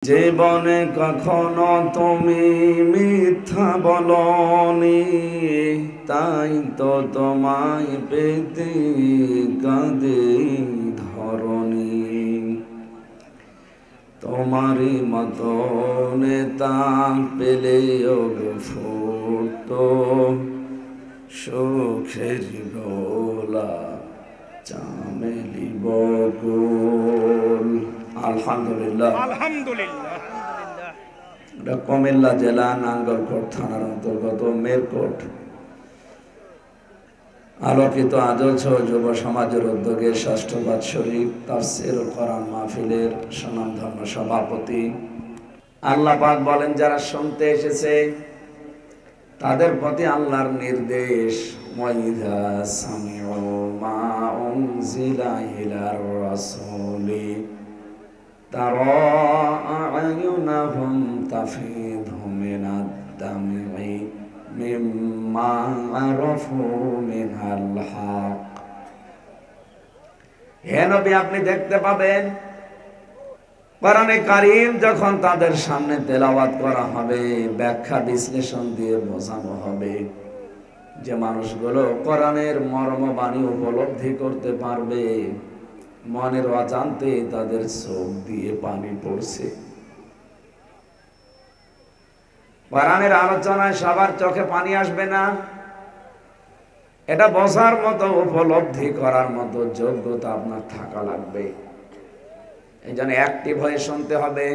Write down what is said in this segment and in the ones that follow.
জীবনে কখনো তুমি মিথ্যা বলনি, তাই তো তোমায় পেতে কাঁদে ধরনি। তোমারই মতো নেতা পেলেও ফুটো সুখের গোলা চামেলি বকুল। আলহামদুলিল্লাহ। আলহামদুলিল্লাহ। এটা কুমিল্লা জেলা নাঙ্গলকোট থানার অন্তর্গত মেরকোট আলোকিত আদর্শ যুব সমাজের উদ্যোগে ষষ্ঠ বাৎসরিক তাফসীরুল কোরআন মাহফিলের স্বনামধন্য সভাপতি। আল্লাহ পাক বলেন, যারা শুনতে এসেছে তাদের প্রতি আল্লাহর নির্দেশ, ওয়াইযা সামিউ মা উনজিলা ইলার রাসূলি তারা আ'য়ুনাহুম তাফিদু মিনাদ দাম'i মিম্মা আরাফু মিনাল হক। হে নবী, আপনি দেখতে পাবেন কোরআনে কারীম যখন তাদের সামনে তেলাওয়াত করা হবে, ব্যাখ্যা বিশ্লেষণ দিয়ে বোঝানো হবে, যে মানুষগুলো কোরআনের মর্মবাণী উপলব্ধি করতে পারবে, মনের অজান্তে তাদের চোখ দিয়ে পানি পড়ছে। কোরআনের আলোচনায় সবার চোখে পানি আসবে না, এটা বোঝার মতো, উপলব্ধি করার মতো যোগ্যতা আপনার থাকা লাগবে। এই জন্য অ্যাক্টিভ হয়ে শুনতে হবে।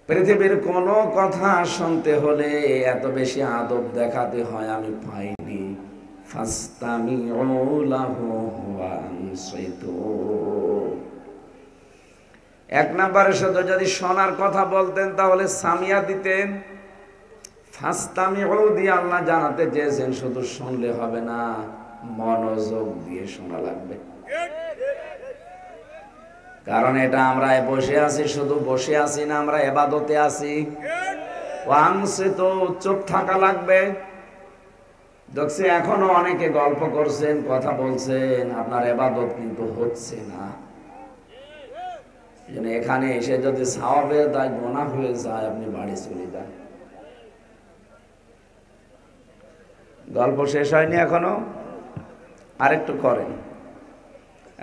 পৃথিবীর কোনো কথা শুনতে হলে এত বেশি আদব দেখাতে হয় আমি পাইনি। ফাস্তামিউ লাহু ওয়া আনসিতু। এক নম্বরে শুধু যদি শোনার কথা বলতেন তাহলে সামিয়া দিতেন। ফাস্তামিউ দিয়ে আল্লাহ জানাতে চেয়েছেন শুধু শুনলে হবে না, মনোযোগ দিয়ে শোনা লাগবে। কারণ এটা আমরা বসে আছি, শুধু বসে আছি না, আমরা ইবাদতে আছি। ওয়ানসিতু, চুপ থাকা লাগবে। দেখছি এখনো অনেকে গল্প করছেন, কথা বলছেন, আপনার ইবাদত কিন্তু হচ্ছে না। এখানে এসে যদি সওয়াবের দায় গুনাহ হয়ে যায়, আপনি বাড়ি চলে যান। গল্প শেষ হয়নি এখনো, আরেকটু করেন,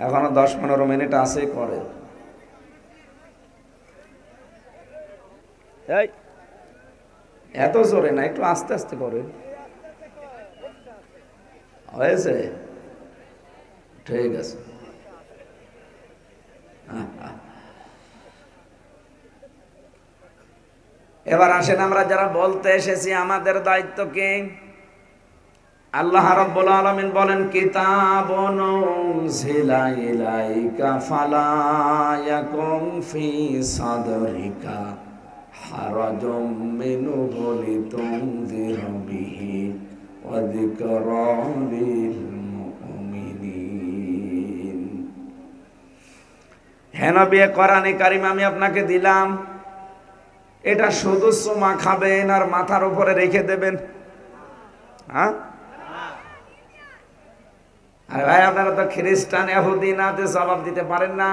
এখনো 10-15 মিনিট আছে, করেন। এত জোরে না, একটু আস্তে আস্তে করেন। হয়েছে? ঠিক আছে। এবার আসেন, আমরা যারা বলতে এসেছি আমাদের দায়িত্ব কি? আল্লাহ রাব্বুল আলামিন বলেন, কিতাবুন উনজিলা ইলাইকা ফালা ইয়াকুম ফি সাদরিকা হারাজুম মিনহু লিতুনযিরা বিহি ওয়া যিকরা লিল মুমিনিন। হে নবী, কোরআনে কারীম আমি আপনাকে দিলাম, এটা শুধু চুমা খাবেন আর মাথার উপরে রেখে দেবেন? হ্যাঁ? আরে ভাই, আপনারা তো খ্রিস্টান, ইহুদি নাতে জবাব দিতে পারেন না।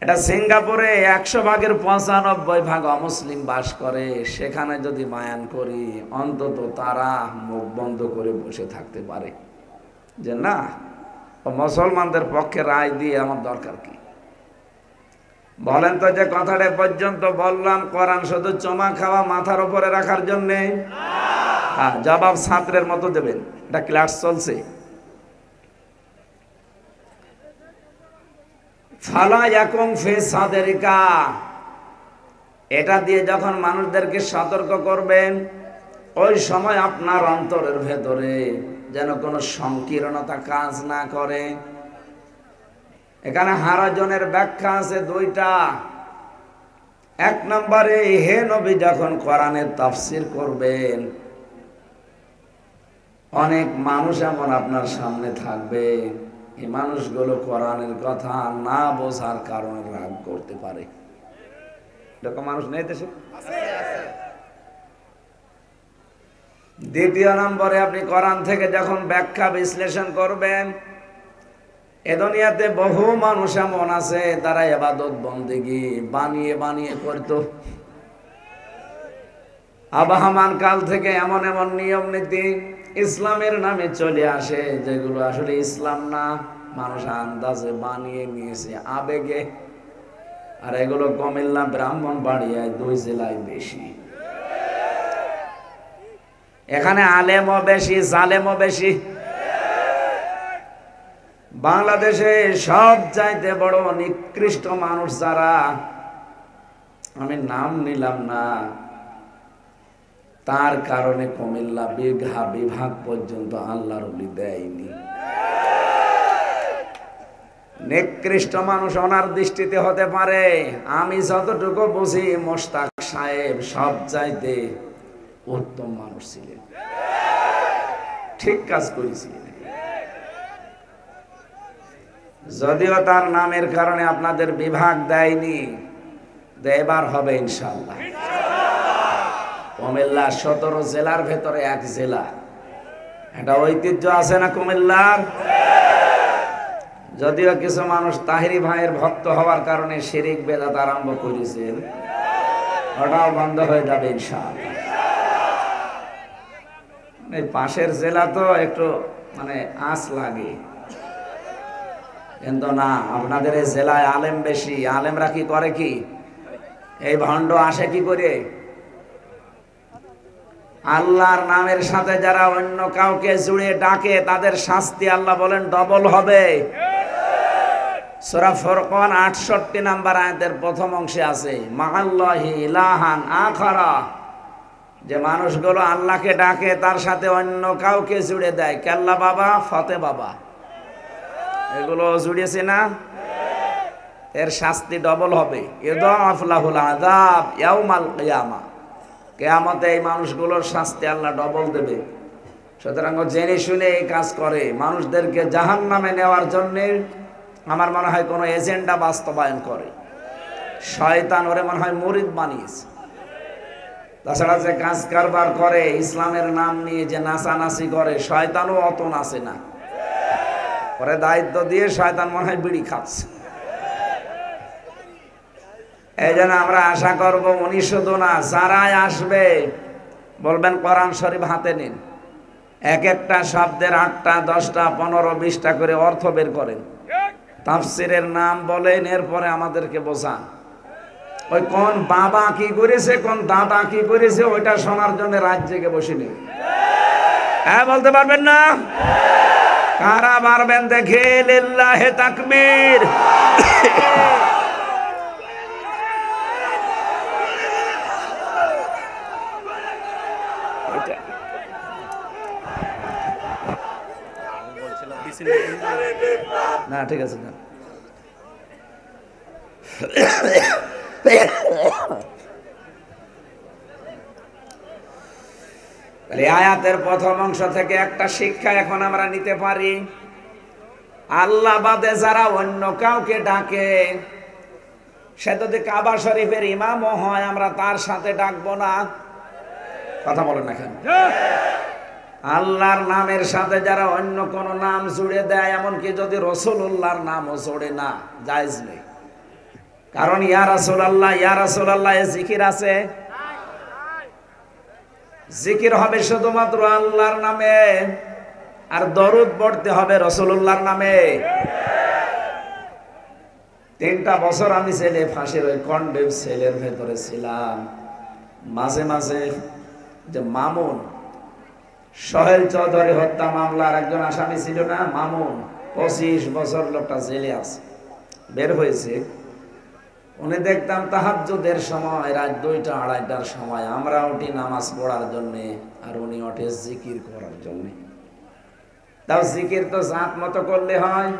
এটা সিঙ্গাপুরে 100 ভাগের 95 ভাগ অমুসলিম বাস করে, সেখানে যদি বায়ান করি অন্তত তারা মুখ বন্ধ করে বসে থাকতে পারে, যে না, মুসলমানদের পক্ষে রায় দিয়ে আমার দরকার কি? বলেন তো, যে কথাটা পর্যন্ত বললাম কোরআন শুধু চুমা খাওয়া মাথার উপরে রাখার জন্য? হ্যাঁ, জবাব ছাত্রের মতো দেবেন। এটা ক্লাস চলছে। ফালা ইয়াকুম ফি সাদরিকা, এটা দিয়ে যখন মানুষদেরকে সতর্ক করবেন, ওই সময় আপনার অন্তরের ভেতরে যেন কোনো সংকীর্ণতা কাজ না করে। এখানে হারাজনের ব্যাখ্যা আছে দুইটা। এক নম্বরে, হে নবী, যখন কোরআনের তাফসীর করবেন, অনেক মানুষ এমন আপনার সামনে থাকবে, এই মানুষগুলো কোরআনের কথা না বোঝার কারণে রাগ করতে পারে। এরকম মানুষ নেই দেশে? দ্বিতীয় নম্বরে, আপনি কোরআন থেকে যখন ব্যাখ্যা বিশ্লেষণ করবেন, এ দুনিয়াতে বহু মানুষ এমন আছে তারা ইবাদত বন্দেগী বানিয়ে বানিয়ে করতো। আবহমান কাল থেকে এমন এমন নিয়ম নীতি ইসলামের নামে চলে আসে যেগুলো আসলে ইসলাম না, মানুষ আন্দাজে বানিয়ে নিয়েছে আবেগে। আর এগুলো কুমিল্লা, ব্রাহ্মণবাড়িয়ায় 2 জেলায় বেশি। এখানে আলেমও বেশি, জালেমও বেশি। বাংলাদেশে সব চাইতে বড় নিকৃষ্ট মানুষ যারা, আমি নাম নিলাম না, তার কারণে কুমিল্লা বিঘা বিভাগ পর্যন্ত আল্লাহর ওলি দেয়নি। নিকৃষ্ট মানুষ ওনার দৃষ্টিতে হতে পারে, আমি যতটুকু বুঝি মোশতাক সাহেব সব চাইতে উত্তম মানুষ ছিলেন, ঠিক কাজ করেছিলেন। যদিও তার নামের কারণে আপনাদের বিভাগ দেয়নি, এবার হবে ইনশাআল্লাহ। কুমিল্লা 17 জেলার ভেতরে 1 জেলা, এটা ঐতিহ্য আছে না কুমিল্লার। যদিও কিছু মানুষ তাহিরি ভাইয়ের ভক্ত হওয়ার কারণে শিরিক বেদাত আরম্ভ করেছেন, ওটাও বন্ধ হয়ে যাবে ইনশাআল্লাহ। এই পাশের জেলা তো একটু মানে আঁচ লাগে, কিন্তু না, আপনাদের এই জেলায় আলেম বেশি। আলেমরা কি করে, কি এই ভণ্ড আসে কি করে? আল্লাহর নামের সাথে যারা অন্য কাউকে জুড়ে ডাকে তাদের শাস্তি আল্লাহ বলেন ডবল হবে। সূরা ফুরকান 68 নম্বর আয়াতের প্রথম অংশে আছে, মাআল্লাহি ইলাহান আখারা, যে মানুষগুলো আল্লাহকে ডাকে তার সাথে অন্য কাউকে জুড়ে দেয়, কেল্লা বাবা, ফতে বাবা, এগুলো জুড়িয়েছে না, এর শাস্তি ডবল হবে। ইদাফ লাহুল আযাব ইয়াউমাল কিয়ামা, কিয়ামতে এই মানুষগুলোর শাস্তি আল্লাহ ডবল দেবে। সুতরাং জেনে শুনে এই কাজ করে মানুষদেরকে জাহান্নামে নেওয়ার জন্য, আমার মনে হয় কোনো এজেন্ডা বাস্তবায়ন করে। শয়তান ওরে মনে হয় মুরিদ বানিয়েছে। তাছাড়া যে কাজ কারবার করে ইসলামের নাম নিয়ে, যে নাচানাচি করে, শয়তানও অত নাচে না, পরে দায়িত্ব দিয়ে শয়তান মনে হয় বিড়ি খাচ্ছে। এই জন্য আমরা আশা করব, উনি শুধু না, যারাই আসবে বলবেন কোরআন শরীফ হাতে নিন, এক একটা শব্দের 8টা 10টা 15 20টা করে অর্থ বের করেন, তাফসিরের নাম বলেন, এরপরে আমাদেরকে বোঝান। ওই কোন বাবা কি করেছে, কোন দাদা কি করেছে, ওইটা শোনার জন্য রাত জেগে বসিনি। হ্যাঁ বলতে পারবেন না? কারা পারবেন দেখে? লিল্লাহে তাকবীর। না ঠিক আছে না, আয়াতের প্রথম অংশ থেকে একটা শিক্ষা এখন আমরা নিতে পারি, আল্লাহ বাদে যারা অন্য কাউকে ডাকে, সে যদি কাবা শরীফের ইমামও হয়, আমরা তার সাথে ডাকবো না। কথা বলেন না কেন? আল্লাহর নামের সাথে যারা অন্য কোন নাম জুড়ে দেয়, এমনকি যদি রাসূলুল্লাহর নামও জোড়ে না, জায়েজ নেই। কারণ ইয়া রাসূলুল্লাহ, ইয়া রাসূলুল্লাহ এ জিকির আছে, জিকির হবে শুধুমাত্র আল্লাহর নামে, আর দরুদ পড়তে হবে রাসূলুল্লাহর নামে। 3টা বছর আমি ছেলে ফাঁসির ওই কন্ডেম সেলের ভেতরে ছিলাম। মাঝে মাঝে যে মামুন, সোহেল চৌধুরী হত্যা মামলার একজন আসামি ছিল না, মামুন, 25 বছর লোকটা জেলে আছে, বের হয়েছে। উনি দেখতাম তাহাজ্জুদের সময়, রাত 2টা 2:30টার সময় আমরা উঠি নামাজ পড়ার জন্যে, আর উনি ওঠে জিকির করার জন্যে। তাও জিকির তো জাত মতো করলে হয়,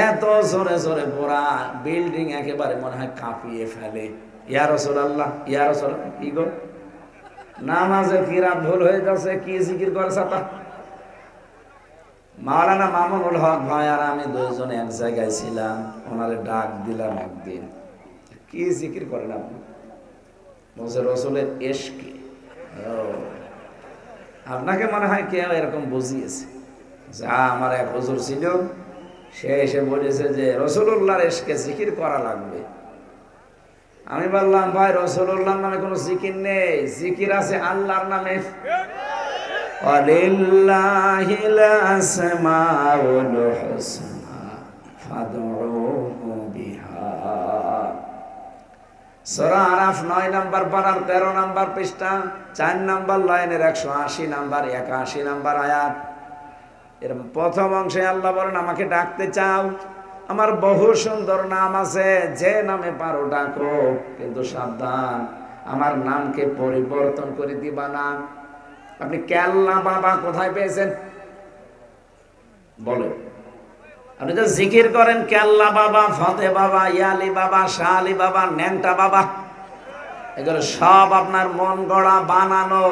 এত জোরে জোরে পুরা বিল্ডিং একেবারে মনে হয় কাঁপিয়ে ফেলে। ইয়া রাসূলুল্লাহ, ইয়া রাসূলুল্লাহ, কি গো নামাজে কিরাত ভুল হয়ে যাচ্ছে, কি জিকির করে ছাতা। মাওলানা মামুনুল হক ভাই আর আমি 2 জন এক জায়গায় ছিলাম, ওনারে ডাক দিলাম একদিন, কি জিকির করেন আপনি? বলছে রাসূলের ইশকে। আপনাকে মনে হয় কেউ এরকম বুঝিয়েছে। যা আমার এক হুজুর ছিল, সে এসে বলেছে যে রাসূলুল্লাহর ইশকে জিকির করা লাগবে। আমি বললাম ভাই রাসূলুল্লাহর নামে কোনো জিকির নেই, জিকির আছে আল্লাহর নামে। ওয়ালিল্লাহিল আসমাউল হুসনা ফাদউহু বিহা। সূরা আরাফ 9 নম্বর পারার 13 নম্বর পৃষ্ঠা 4 নম্বর লাইনের 180 নম্বর 81 নম্বর আয়াত। এর প্রথম অংশে আল্লাহ বলেন আমাকে ডাকতে চাও, আমার বহু সুন্দর নাম আছে, যে নামে পারো ডাকো, কিন্তু সাবধান আমার নামকে পরিবর্তন করে দিবা না। আপনি কেল্লা বাবা কোথায় পেয়েছেন বলেন? আপনি তো জিকির করেন কেল্লা বাবা, ফতে বাবা, ইয়ালি বাবা, শাহ আলী বাবা, ন্যাংটা বাবা, এগুলো সব আপনার মন গড়া বানানো।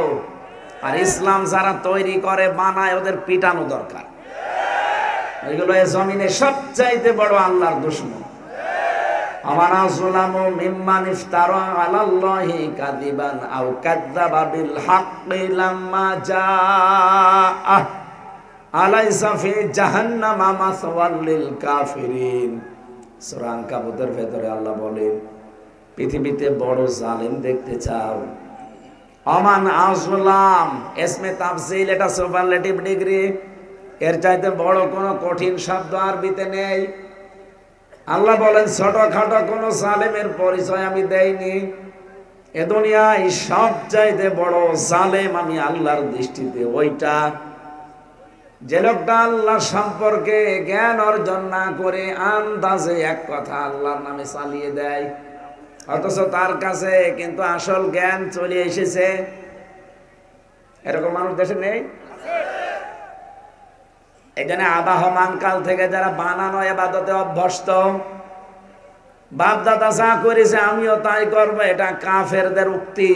আর ইসলাম যারা তৈরি করে বানায় ওদের পিটানো দরকার। এগুলো এই জমিনে সবচাইতে বড় আল্লাহর দুশমন। আমানা যুলামু মিম্মান ইফতারা আলাল্লাহি কাযিবান আও কাযযাবা বিল হাক্কি লাম্মা জাআ আলাইসা ফি জাহান্নামা মাসওয়াল লিল কাফিরিন। সূরা আনকাবুতের ভেতরে আল্লাহ বলেন পৃথিবীতে বড় জালিম দেখতে চাও? আমান আযলাম ইসমে তাফসীল, এটা সুপারলেটিভ ডিগ্রি, এর চাইতে বড় কোনো কঠিন শব্দ আরবিতে নেই। আল্লাহ বলেন ছোটখাটো কোনো জালেমের পরিচয় আমি দেইনি। এ দুনিয়ায় সবচাইতে বড় জালেম আমি আল্লাহর দৃষ্টিতে ওইটা যে লোকটা আল্লাহ সম্পর্কে জ্ঞান অর্জন না করে আন্দাজে এক কথা আল্লাহর নামে চালিয়ে দেয়, অথচ তার কাছে কিন্তু আসল জ্ঞান চলে এসেছে। এরকম মানুষ দেশে নেই? এখানে আবাহমান কাল থেকে যারা বানানো ইবাদতে অভ্যস্ত, বাপ দাদা যা করেছে আমিও তাই করবো, এটা কাফেরদের উক্তি।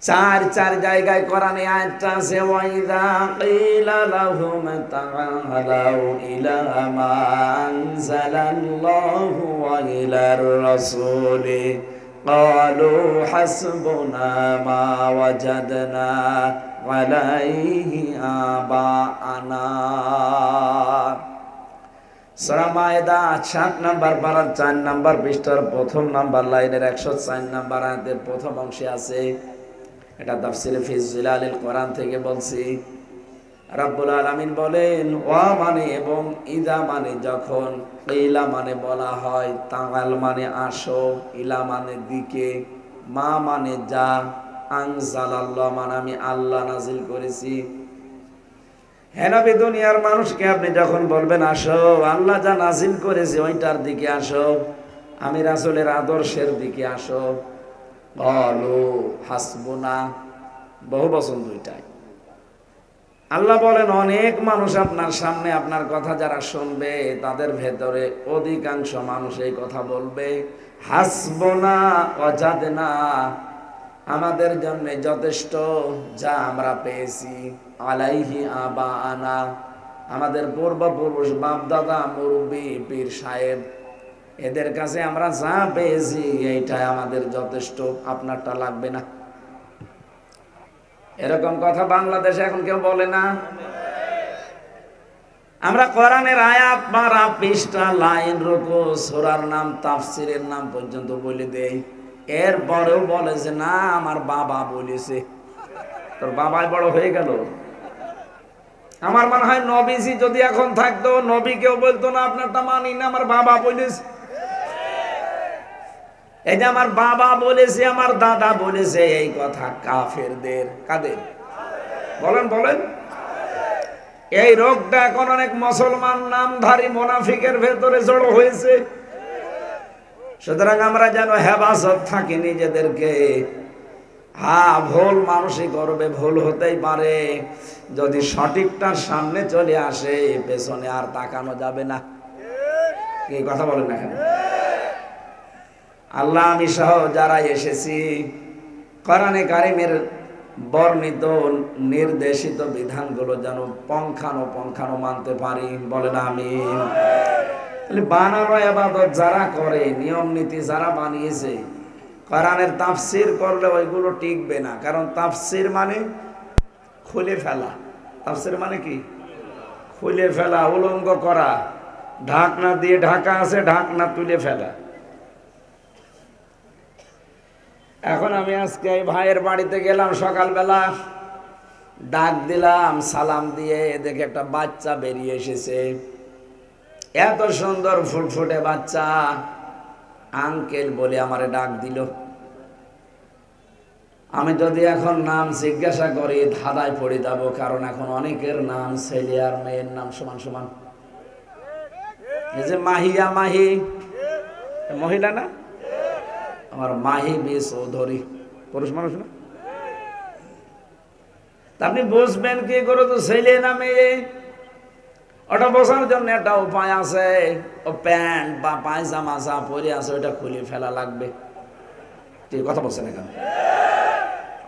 চার জায়গায় কোরআনে আয়াতটা আছে, ওয়াইদা কিলা লাহুম তাআলাউ ইলা মা আনজালাল্লাহু ওয়া ইলার রাসূলি ক্বালু হাসবুনা মা ওয়াজাদনা আলাইহি আবাআনা। সূরা মায়েদা 7 নম্বর পারার 4 নম্বর পৃষ্ঠার প্রথম নম্বর লাইনের 104 নম্বর আয়াতের প্রথম অংশে আছে। এটা তাফসীরে ফি জিলালিল কোরআন থেকে বলছি। রাব্বুল আলামিন বলেন ওয়া মানে এবং ইদা মানে যখন, ইলা মানে বলা হয়, তাআল মানে আসো, ইলা মানে দিকে, মা মানে যা, আনজালাল্লাহ মানে আমি আল্লাহ নাজিল করেছি। হে নবী দুনিয়ার মানুষকে আপনি যখন বলবেন আসো, আল্লাহ যা নাজিল করেছে ওইটার দিকে আসো, আমি রাসূলের আদর্শের দিকে আসো। ক্বালু হাসবুনা, বহু বচন দুইটাই। আল্লাহ বলেন অনেক মানুষ আপনার সামনে আপনার কথা যারা শুনবে তাদের ভেতরে অধিকাংশ মানুষ এই কথা বলবে হাসবুনা ওয়াজাদনা, আমাদের জন্য যথেষ্ট যা আমরা পেয়েছি, আলাইহি আবাআনা, আমাদের পূর্বপুরুষ বাপ দাদা মুরব্বী পীর সাহেব এদের কাছে আমরা যা পেয়েছি এইটাই আমাদের যথেষ্ট, আপনারটা লাগবে না। এরকম কথা বাংলাদেশে এখন কেউ বলে না। আমরা কোরআনের আয়াত পারা পৃষ্ঠা লাইন রুকু সূরার নাম তাফসীরের নাম পর্যন্ত বলে দেই, এরপরেও বলে যে না আমার বাবা বলেছে। তোর বাবাই বড় হয়ে গেল। আমার মনে হয় নবীজি যদি এখন থাকতো নবী কেউ বলতো না আপনারটা মানি না, আমার বাবা বলেছে। এই যে আমার বাবা বলেছে, আমার দাদা বলেছে, এই কথা কাফেরদের। কাদের বলেন বলেন? এই রোগটা এখন অনেক মুসলমান নামধারী মুনাফিকের ভেতরে জড়ো হয়েছে। সুতরাং আমরা যেন হেফাজত থাকি নিজেদেরকে। হ্যাঁ, ভুল মানুষই করবে, ভুল হতেই পারে। যদি সঠিকটার সামনে চলে আসে পেছনে আর তাকানো যাবে না। কি কথা বলেন না কেন? আল্লাহ আমি সহ যারা এসেছি কোরআনে কারিমের বর্ণিত নির্দেশিত বিধানগুলো যেন পঙ্খানো মানতে পারি, বলেন আমিন। বানানো ইবাদত যারা করে, নিয়ম নীতি যারা বানিয়েছে, কোরআনের তাফসীর করলে ওইগুলো টিকবে না। কারণ তাফসীর মানে খুলে ফেলা। তাফসীর মানে কি? খুলে ফেলা, উলঙ্গ করা, ঢাকনা দিয়ে ঢাকা আছে, ঢাকনা তুলে ফেলা। এখন আমি আজকে এই ভাইয়ের বাড়িতে গেলাম, সকালবেলা ডাক দিলাম, সালাম দিয়ে দেখে একটা বাচ্চা বেরিয়ে এসেছে, এত সুন্দর ফুটফুটে বাচ্চা, আঙ্কেল বলে আমারে ডাক দিল। আমি যদি এখন নাম জিজ্ঞাসা করি ধাঁধায় পড়ে যাবো, কারণ এখন অনেকের নাম ছেলে আর মেয়ের নাম সমান সমান। এই যে মাহিয়া, মাহি মহিলা না, আমার মাহি বি চৌধুরী পুরুষ মানুষ না। আপনি বুঝবেন কি করে তো ছেলে না মেয়ে? ওটা বোঝার জন্য একটা উপায় আছে, ও প্যান্ট বা পায়জামা যা পরে আছে ওটা খুলে ফেলা লাগবে। ঠিক কথা বলছেন এখানে?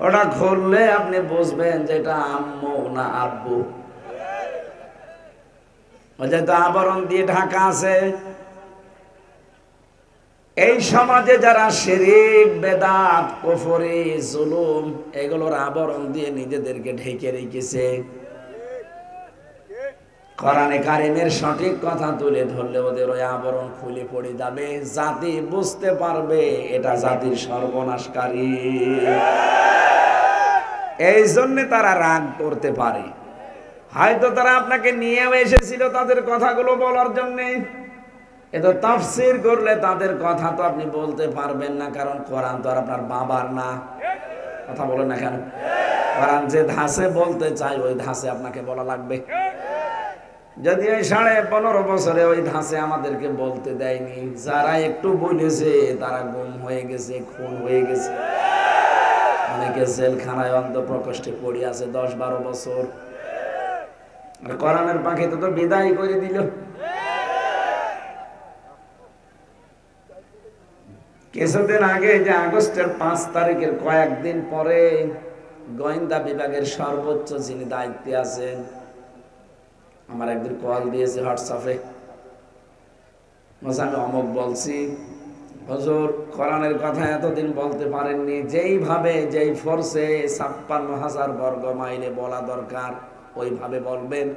ওটা খুললে আপনি বুঝবেন যে এটা আম্মু না আব্বু। ও যেহেতু আবরণ দিয়ে ঢাকা আছে। এই সমাজে যারা শিরক, বেদাত, কুফরি, জুলুম এগুলোর আবরণ দিয়ে নিজেদেরকে ঢেকে রেখেছে, কোরআনে কারিমের সঠিক কথা তুলে ধরলে ওদের ওই আবরণ খুলে পড়ে যাবে। জাতি বুঝতে পারবে এটা জাতির সর্বনাশকারী। এই জন্য তারা রাগ করতে পারে। হয়তো তারা আপনাকে নিয়েও এসেছিল তাদের কথাগুলো বলার জন্যে। এত তাফসীর করলে তাদের কথা তো আপনি বলতে পারবেন না, কারণ কোরআন তো আর আপনার বাবার না। কথা বলেন না কেন? কোরআন যে ধাঁচে বলতে চাই ওই ধাঁচে আপনাকে বলা লাগবে। যদি ওই 15.5 বছরে ওই ধাঁচে আমাদেরকে বলতে দেয়নি, যারা একটু বলেছে তারা গুম হয়ে গেছে, খুন হয়ে গেছে, অনেকে জেলখানায় অন্ধপ্রকোষ্ঠে পড়ে আছে 10-12 বছর। আর কোরআনের পাখি তো বিদায় করে দিল। কিছুদিন আগে যে আগস্টের 5 তারিখের কয়েকদিন পরে গোয়েন্দা বিভাগের সর্বোচ্চ যিনি দায়িত্বে আছেন আমার একদিন কল দিয়েছে হোয়াটসঅ্যাপে, আমি অমুক বলছি, হুজুর কোরআনের কথা এতদিন বলতে পারেননি, যেইভাবে যেই ফোর্সে 56,000 বর্গ মাইলে বলা দরকার ওইভাবে বলবেন।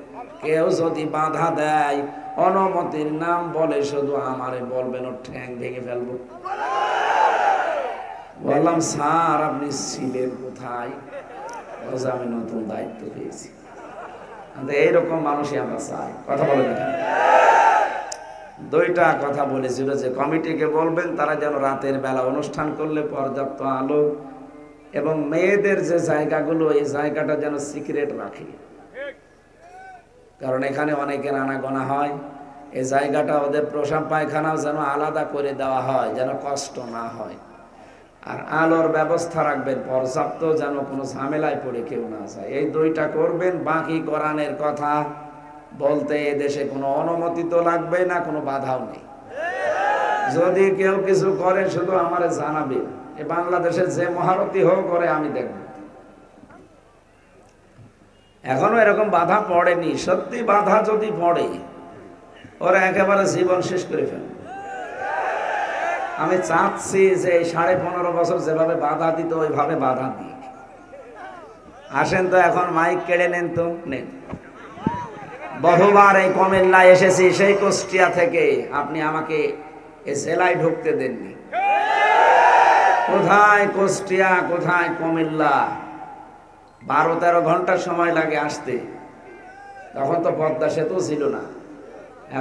কেউ যদি বাধা দেয়, অনুমতির নাম বলে শুধু আমারে বলবেন, ওর ঠ্যাং ভেঙে ফেলবো। বললাম স্যার আপনি ছিলেন কোথায়? আমি নতুন দায়িত্ব পেয়েছি। এইরকম মানুষই আমরা চাই। কথা বলে না? দুইটা কথা বলেছিল যে কমিটিকে বলবেন তারা যেন রাতের বেলা অনুষ্ঠান করলে পর্যাপ্ত আলো এবং মেয়েদের যে জায়গাগুলো এই জায়গাটা যেন সিক্রেট রাখে, কারণ এখানে অনেকের আনাগোনা হয়। এই জায়গাটা ওদের প্রসাব পায়খানাও যেন আলাদা করে দেওয়া হয়, যেন কষ্ট না হয়। আর আলোর ব্যবস্থা রাখবেন পর্যাপ্ত, যেন কোনো ঝামেলায় পড়ে কেউ না যায়। এই দুইটা করবেন। বাকি কোরআনের কথা বলতে এদেশে কোনো অনুমতি তো লাগবে না, কোনো বাধাও নেই। যদি কেউ কিছু করে শুধু আমারে জানাবেন। এই বাংলাদেশের যে মহারথী হোক করে আমি দেখব। এখনো এরকম বাধা পড়েনি। সত্যি বাধা যদি পড়ে ওরা একেবারে জীবন শেষ করে ফেলে। আমি চাচ্ছি যে 15.5 বছর যেভাবে বাধা দিত ওইভাবে বাধা দিই। আসেন তো এখন মাইক কেড়ে নেন তো, নেন। বহুবার এই কুমিল্লায় এসেছি, সেই কুষ্টিয়া থেকে। আপনি আমাকে এই জেলায় ঢুকতে দেননি। কোথায় কুষ্টিয়া, কোথায় কুমিল্লা? 12-13 ঘন্টা সময় লাগে আসতে। তখন তো পদ্মা সেতু ছিল না।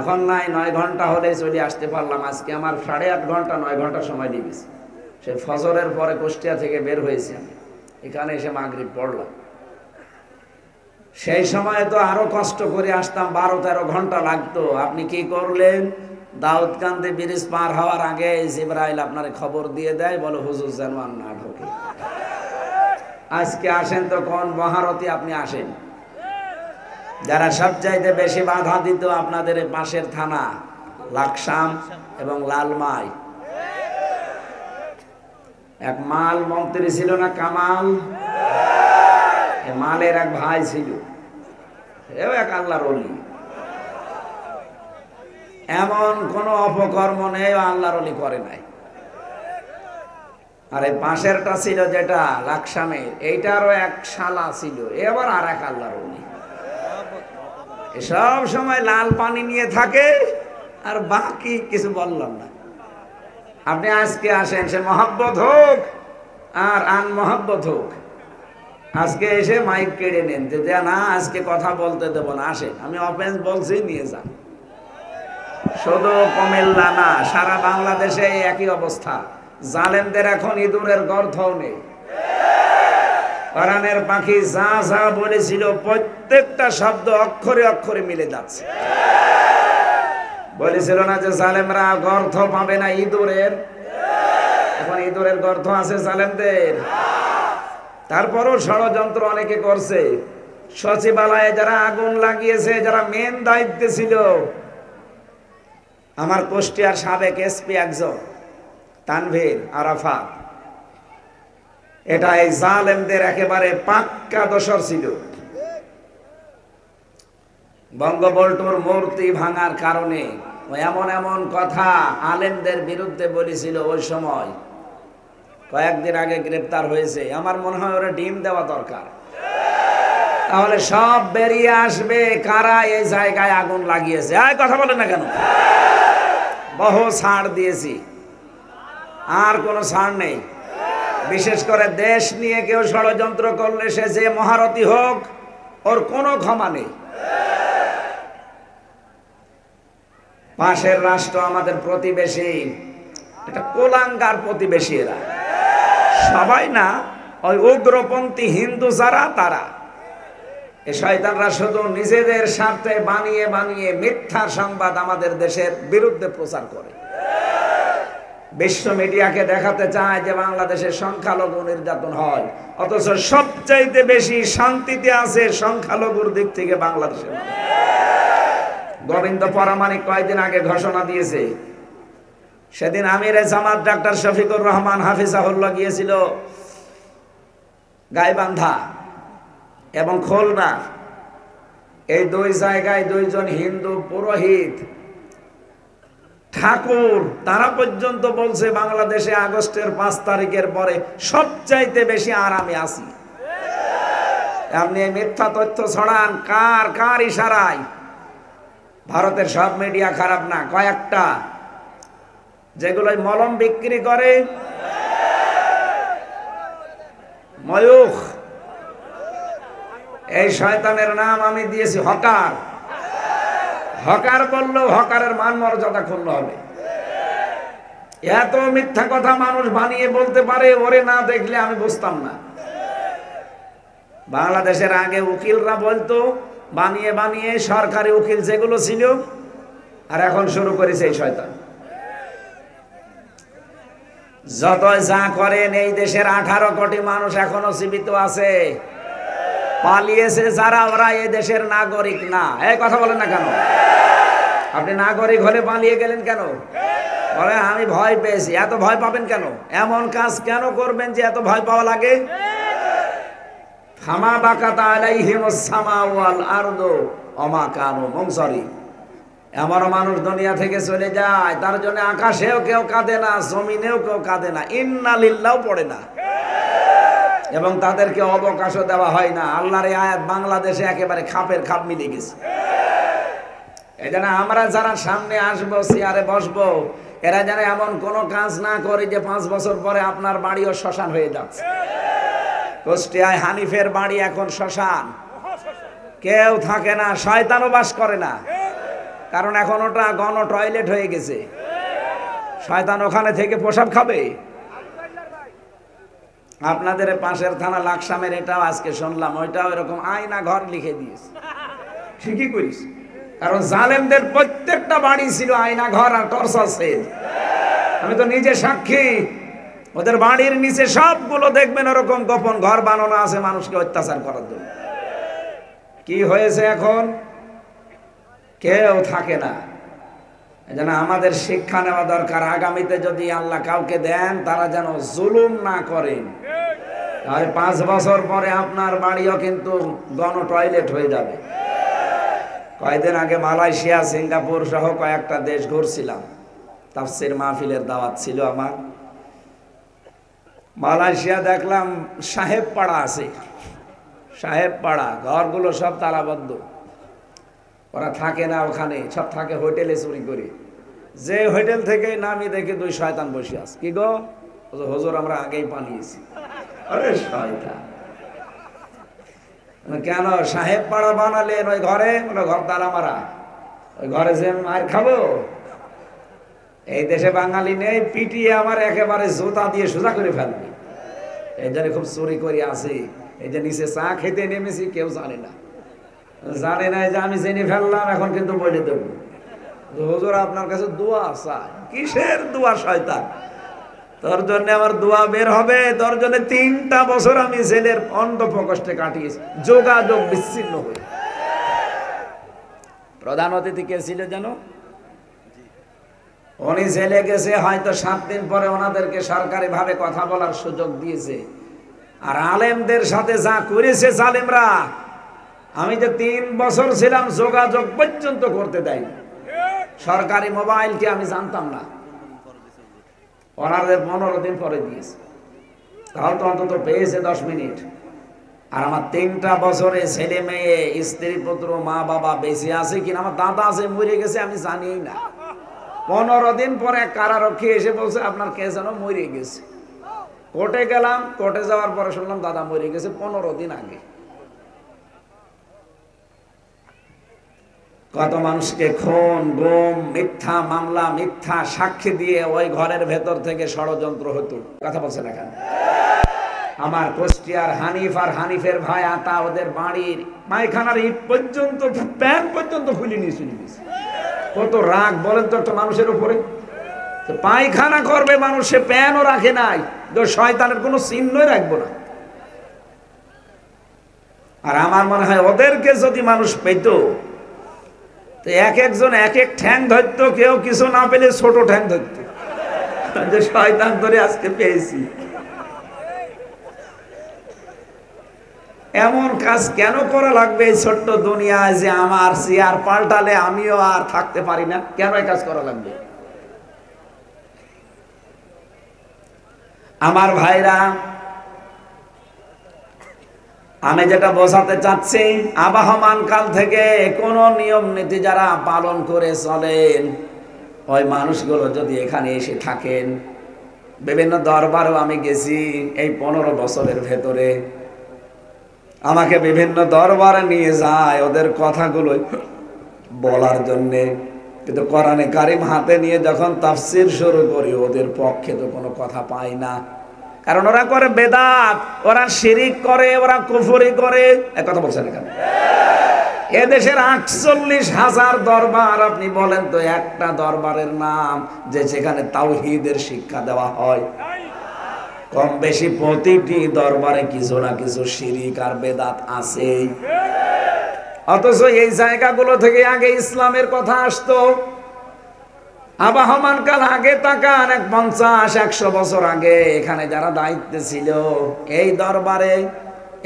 এখন নাই, 9 ঘন্টা হলে চলে আসতে পারলাম। আজকে আমার 8.5 ঘন্টা 9 ঘন্টা সময় লেগেছে। সে ফজরের পরে কুষ্টিয়া থেকে বের হয়েছি আমি, এখানে এসে মাগরিব পড়লাম। সেই সময় তো আরো কষ্ট করে আসতাম, 12-13 ঘন্টা লাগতো। আপনি কি করলেন? দাউদকান্দি ব্রিজ পার হওয়ার আগে জিবরাইল আপনার খবর দিয়ে দেয়, বলো হুজুর যেন আর না ঢোকে। আজকে আসেন তো কোন মহারথী আপনি আসেন। যারা সবচাইতে বেশি বাধা দিত আপনাদের পাশের থানা লাকসাম এবং লালমাই। এক মাল মন্ত্রী ছিল না কামাল, মালের এক ভাই ছিল, এও এক আল্লাহর ওলি। এমন কোন অপকর্ম নেই আল্লাহর ওলি করে নাই। আর এই পাশেরটা ছিল যেটা লাকসামের, এইটারও এক শালা ছিল, এবার আর এক আল্লাহর ওলি। সব সময় লাল পানি নিয়ে থাকে আর বাকি কিছু বললাম না। আপনি আজকে আসেন, সে মহব্বত হোক আর আন মহব্বত হোক, আজকে এসে মাইক কেড়ে নেন যে না আজকে কথা বলতে দেবো না, আসেন, আমি অফেন্স বলছি, নিয়ে যান। শুধু কুমিল্লা না, সারা বাংলাদেশে একই অবস্থা। জালেমদের এখন ইঁদুরের গর্তও নেই। কোরআনের পাখি যা যা বলেছিল প্রত্যেকটা শব্দ অক্ষরে অক্ষরে মিলে যাচ্ছে। বলেছিল না যে জালেমরা গর্ত পাবে না ইঁদুরের, এখন ইঁদুরের গর্ত আছে জালেমদের। তারপরও ষড়যন্ত্র অনেকে করছে। সচিবালয়ে যারা আগুন লাগিয়েছে, যারা মেন দায়িত্বে ছিল, আমার কুষ্টিয়ার সাবেক এসপি একজন তানভীর আরাফাত, এটা এই জালেমদের একেবারে পাক্কা দোসর ছিল। বঙ্গবন্ধুর মূর্তি ভাঙার কারণে এমন এমন কথা আলেমদের বিরুদ্ধে বলেছিল, ওই সময় কয়েকদিন আগে গ্রেপ্তার হয়েছে। আমার মনে হয় ওরা ডিম দেওয়া দরকার, তাহলে সব বেরিয়ে আসবে কারা এই জায়গায় আগুন লাগিয়েছে। কথা বলেন না কেন? বহু ছাড় দিয়েছি, আর কোনো ছাড় নেই। বিশেষ করে দেশ নিয়ে কেউ ষড়যন্ত্র করলে সে যে মহারথী হোক, ওর কোনো ক্ষমা নেই। পাশের রাষ্ট্র আমাদের প্রতিবেশী, এটা কোলাঙ্গার প্রতিবেশী। এরা সবাই না, ওই উগ্রপন্থী হিন্দু যারা, তারা এই শয়তানরা শুধু নিজেদের স্বার্থে বানিয়ে বানিয়ে মিথ্যা সংবাদ আমাদের দেশের বিরুদ্ধে প্রচার করে। বিশ্ব মিডিয়াকে দেখাতে চায় যে বাংলাদেশে সংখ্যালঘু নির্যাতন হয়, অথচ সবচাইতে বেশি শান্তিতে আছে সংখ্যালঘুর দিক থেকে বাংলাদেশে। গোবিন্দ পরামানিক কয়েকদিন আগে ঘোষণা দিয়েছে, সেদিন আমিরে জামাত ডাক্তার শফিকুর রহমান হাফিজাহুল্লাহ গিয়েছিল গাইবান্ধা এবং খুলনা, এই দুই জায়গায় দুইজন হিন্দু পুরোহিত ঠাকুর, তারা পর্যন্ত বলছে বাংলাদেশে আগস্টের 5 তারিখের পরে সবচাইতে বেশি আরামে আছি। আপনি মিথ্যা তথ্য ছড়ান কার কার ইশারায়? ভারতের সব মিডিয়া খারাপ না, কয়েকটা যেগুলোই মলম বিক্রি করে, ময়ূখ, এই শয়তানের নাম আমি দিয়েছি হকার। হকার বললেও হকারের মান মর্যাদা ক্ষুণ্ণ হবে। এত মিথ্যা কথা মানুষ বানিয়ে বলতে পারে, ওরে না দেখলে আমি বুঝতাম না। বাংলাদেশের আগে উকিলরা বলতো বানিয়ে বানিয়ে, সরকারি উকিল যেগুলো ছিল, আর এখন শুরু করেছে এই শয়তান। যত যা করেন, এই দেশের 18 কোটি মানুষ এখনো জীবিত আছে। পালিয়েছে যারা, ওরা এই দেশের নাগরিক না। এই কথা বলেন না কেন? আপনি নাগরিক হলে পালিয়ে গেলেন কেন? বলে আমি ভয় পেয়েছি। এত ভয় পাবেন কেন? এমন কাজ কেন করবেন যে এত ভয় পাওয়া লাগে? ফামা বাকাতা আলাইহিমুস সামাউ ওয়াল আরদু ওমা কানু মুনসারিন। এমন মানুষ দুনিয়া থেকে চলে যায়, তার জন্য আকাশেও কেউ কাঁদে না, জমিনেও কেউ কাঁদে না, ইন্না লিল্লাহ পড়ে না, এবং তাদেরকে অবকাশও দেওয়া হয় না। আল্লাহর এই আয়াত বাংলাদেশে একেবারে খাপের খাপ মিলে গেছে। এই জন্য আমরা যারা সামনে আসবো, চেয়ারে বসবো, এরা যেন এমন কোনো কাজ না করে যে 5 বছর পরে আপনার বাড়িও শ্মশান হয়ে যাচ্ছে। কুষ্টিয়ায় হানিফের বাড়ি এখন শ্মশান, কেউ থাকে না, শয়তানও বাস করে না, কারণ এখন ওটা গণ টয়লেট হয়ে গেছে। শয়তান ওখানে থেকে প্রসাব খাবে। আপনাদের পাশের থানা লাকসামের এটাও আজকে শুনলাম, ওইটাও এরকম আয়না ঘর লিখে দিয়েছে। ঠিকই করিস, কারণ জালেমদের প্রত্যেকটা বাড়ি ছিল আয়না ঘর আর টর্চার সেল। আমি তো নিজে সাক্ষী। ওদের বাড়ির নিচে সবগুলো দেখবেন ওরকম গোপন ঘর বানানো আছে মানুষকে অত্যাচার করার জন্য। কি হয়েছে এখন? কেউ থাকে না। যেন আমাদের শিক্ষা নেওয়া দরকার, আগামীতে যদি আল্লাহ কাউকে দেন, তারা যেন জুলুম না করেন। আর 5 বছর পরে আপনার বাড়িও কিন্তু গণ টয়লেট হয়ে যাবে। কয়েকদিন আগে মালয়েশিয়া, সিঙ্গাপুর সহ কয়েকটা দেশ ঘুরছিলাম, তাফসীর মাহফিলের দাওয়াত ছিল আমার। মালয়েশিয়া দেখলাম সাহেব পাড়া আছে, সাহেব পাড়া, ঘরগুলো সব তালাবদ্ধ। ওরা থাকে না ওখানে, সব থাকে হোটেলে চুরি করে। যে হোটেল থেকে নামি দেখে দুই শয়তান বসে আছে। কি গো হুজুর, আমরা আগেই পালিয়েছি। আরে শয়তান, কেন সাহেব পাড়া বানালেন ওই ঘরে? ঘর তালা মারা, ওই ঘরে যে মার খাবো? এই দেশে বাঙালি নেই, পিটিয়ে আমার একেবারে জুতা দিয়ে সোজা করে ফেলবে। এই জন্য খুব চুরি করে আসি। এই যে নিচে চা খেতে নেমেছি, কেউ জানে না, জানে না যে আমি জেনে ফেললাম। এখন কিন্তু বলে দেবো, হুজুর আপনার কাছে দোয়া চাই। কিসের দোয়া শয়তান? তোর জন্য আমার দোয়া বের হবে। তোর জন্য 3টা বছর আমি জেলের অন্ধ প্রকোষ্ঠে কাটিয়েছি, যোগাযোগ বিচ্ছিন্ন হয়ে। প্রধান অতিথি কে ছিল জানো? উনি জেলে গেছে, হয়তো 7 দিন পরে ওনাদেরকে সরকারি ভাবে কথা বলার সুযোগ দিয়েছে। আর আলেমদের সাথে যা করেছে জালেমরা, আমি যে 3 বছর ছিলাম, যোগাযোগ পর্যন্ত করতে দেয়নি। সরকারি মোবাইলকে আমি জানতাম না, ওনাদের 15 দিন পরে দিয়েছে। তাহলে তো অন্তত পেয়েছে 10 মিনিট। আর আমার 3টা বছরে ছেলে মেয়ে, স্ত্রী পুত্র, মা বাবা বেঁচে আছে কিনা, আমার দাদা আছে মরে গেছে, আমি জানিই না। 15 দিন পরে কারারক্ষী এসে বলছে আপনার কে যেন মরে গেছে। কোর্টে গেলাম, কোর্টে যাওয়ার পরে শুনলাম দাদা মরে গেছে 15 দিন আগে। কত মানুষকে খুন, গুম, মিথ্যা মামলা, মিথ্যা সাক্ষী দিয়ে ওই ঘরের ভেতর থেকে ষড়যন্ত্র হতো। কথা বলছেন এখানে? আমার কুষ্টিয়ার হানিফ আর হানিফের ভাই আতা, ওদের বাড়ির পায়খানার ইট পর্যন্ত, প্যান্ট পর্যন্ত খুলে নিয়ে চলে গেছে। কত রাগ বলেন তো একটা মানুষের উপরে? পায়খানা করবে মানুষ, সে প্যানও রাখে নাই, শয়তানের কোনো চিহ্নই রাখবো না। আর আমার মনে হয় ওদেরকে যদি মানুষ পেত, তো এক একজন এক এক ঠ্যাং ধরত, কেউ কিছু না পেলে ছোট ঠ্যাং ধরত, যে শয়তান ধরে আজকে পেয়েছি। এমন কাজ কেন করা লাগবে এই ছোট্ট দুনিয়ায়, যে আমার চেয়ার পাল্টালে আমিও আর থাকতে পারি না? কেন এই কাজ করা লাগবে? আমার ভাইরা, আমি যেটা বোঝাতে চাচ্ছি, আবহমান কাল থেকে কোন নিয়ম নীতি যারা পালন করে চলেন, ওই মানুষগুলো যদি এখানে এসে থাকেন, বিভিন্ন দরবারও আমি গেছি এই 15 বছরের ভেতরে, আমাকে বিভিন্ন দরবারে নিয়ে যায় ওদের কথাগুলো বলার জন্যে। কিন্তু কোরআনে কারিম হাতে নিয়ে যখন তাফসীর শুরু করি, ওদের পক্ষে তো কোনো কথা পাই না। কারণ ওরা করে বেদাত, ওরা শিরিক করে, ওরা কুফরি করে। এক কথা বলছেন এখানে? এদেশের 48,000 দরবার, আপনি বলেন তো একটা দরবারের নাম যে যেখানে তাওহীদের শিক্ষা দেওয়া হয়? কম বেশি প্রতিটি দরবারে কিছু না কিছু শিরিক আর বেদাত আছেই। অথচ এই জায়গাগুলো থেকে আগে ইসলামের কথা আসতো। আবহমান কাল আগে তাকান, 50-100 বছর আগে এখানে যারা দায়িত্বে ছিল এই দরবারে,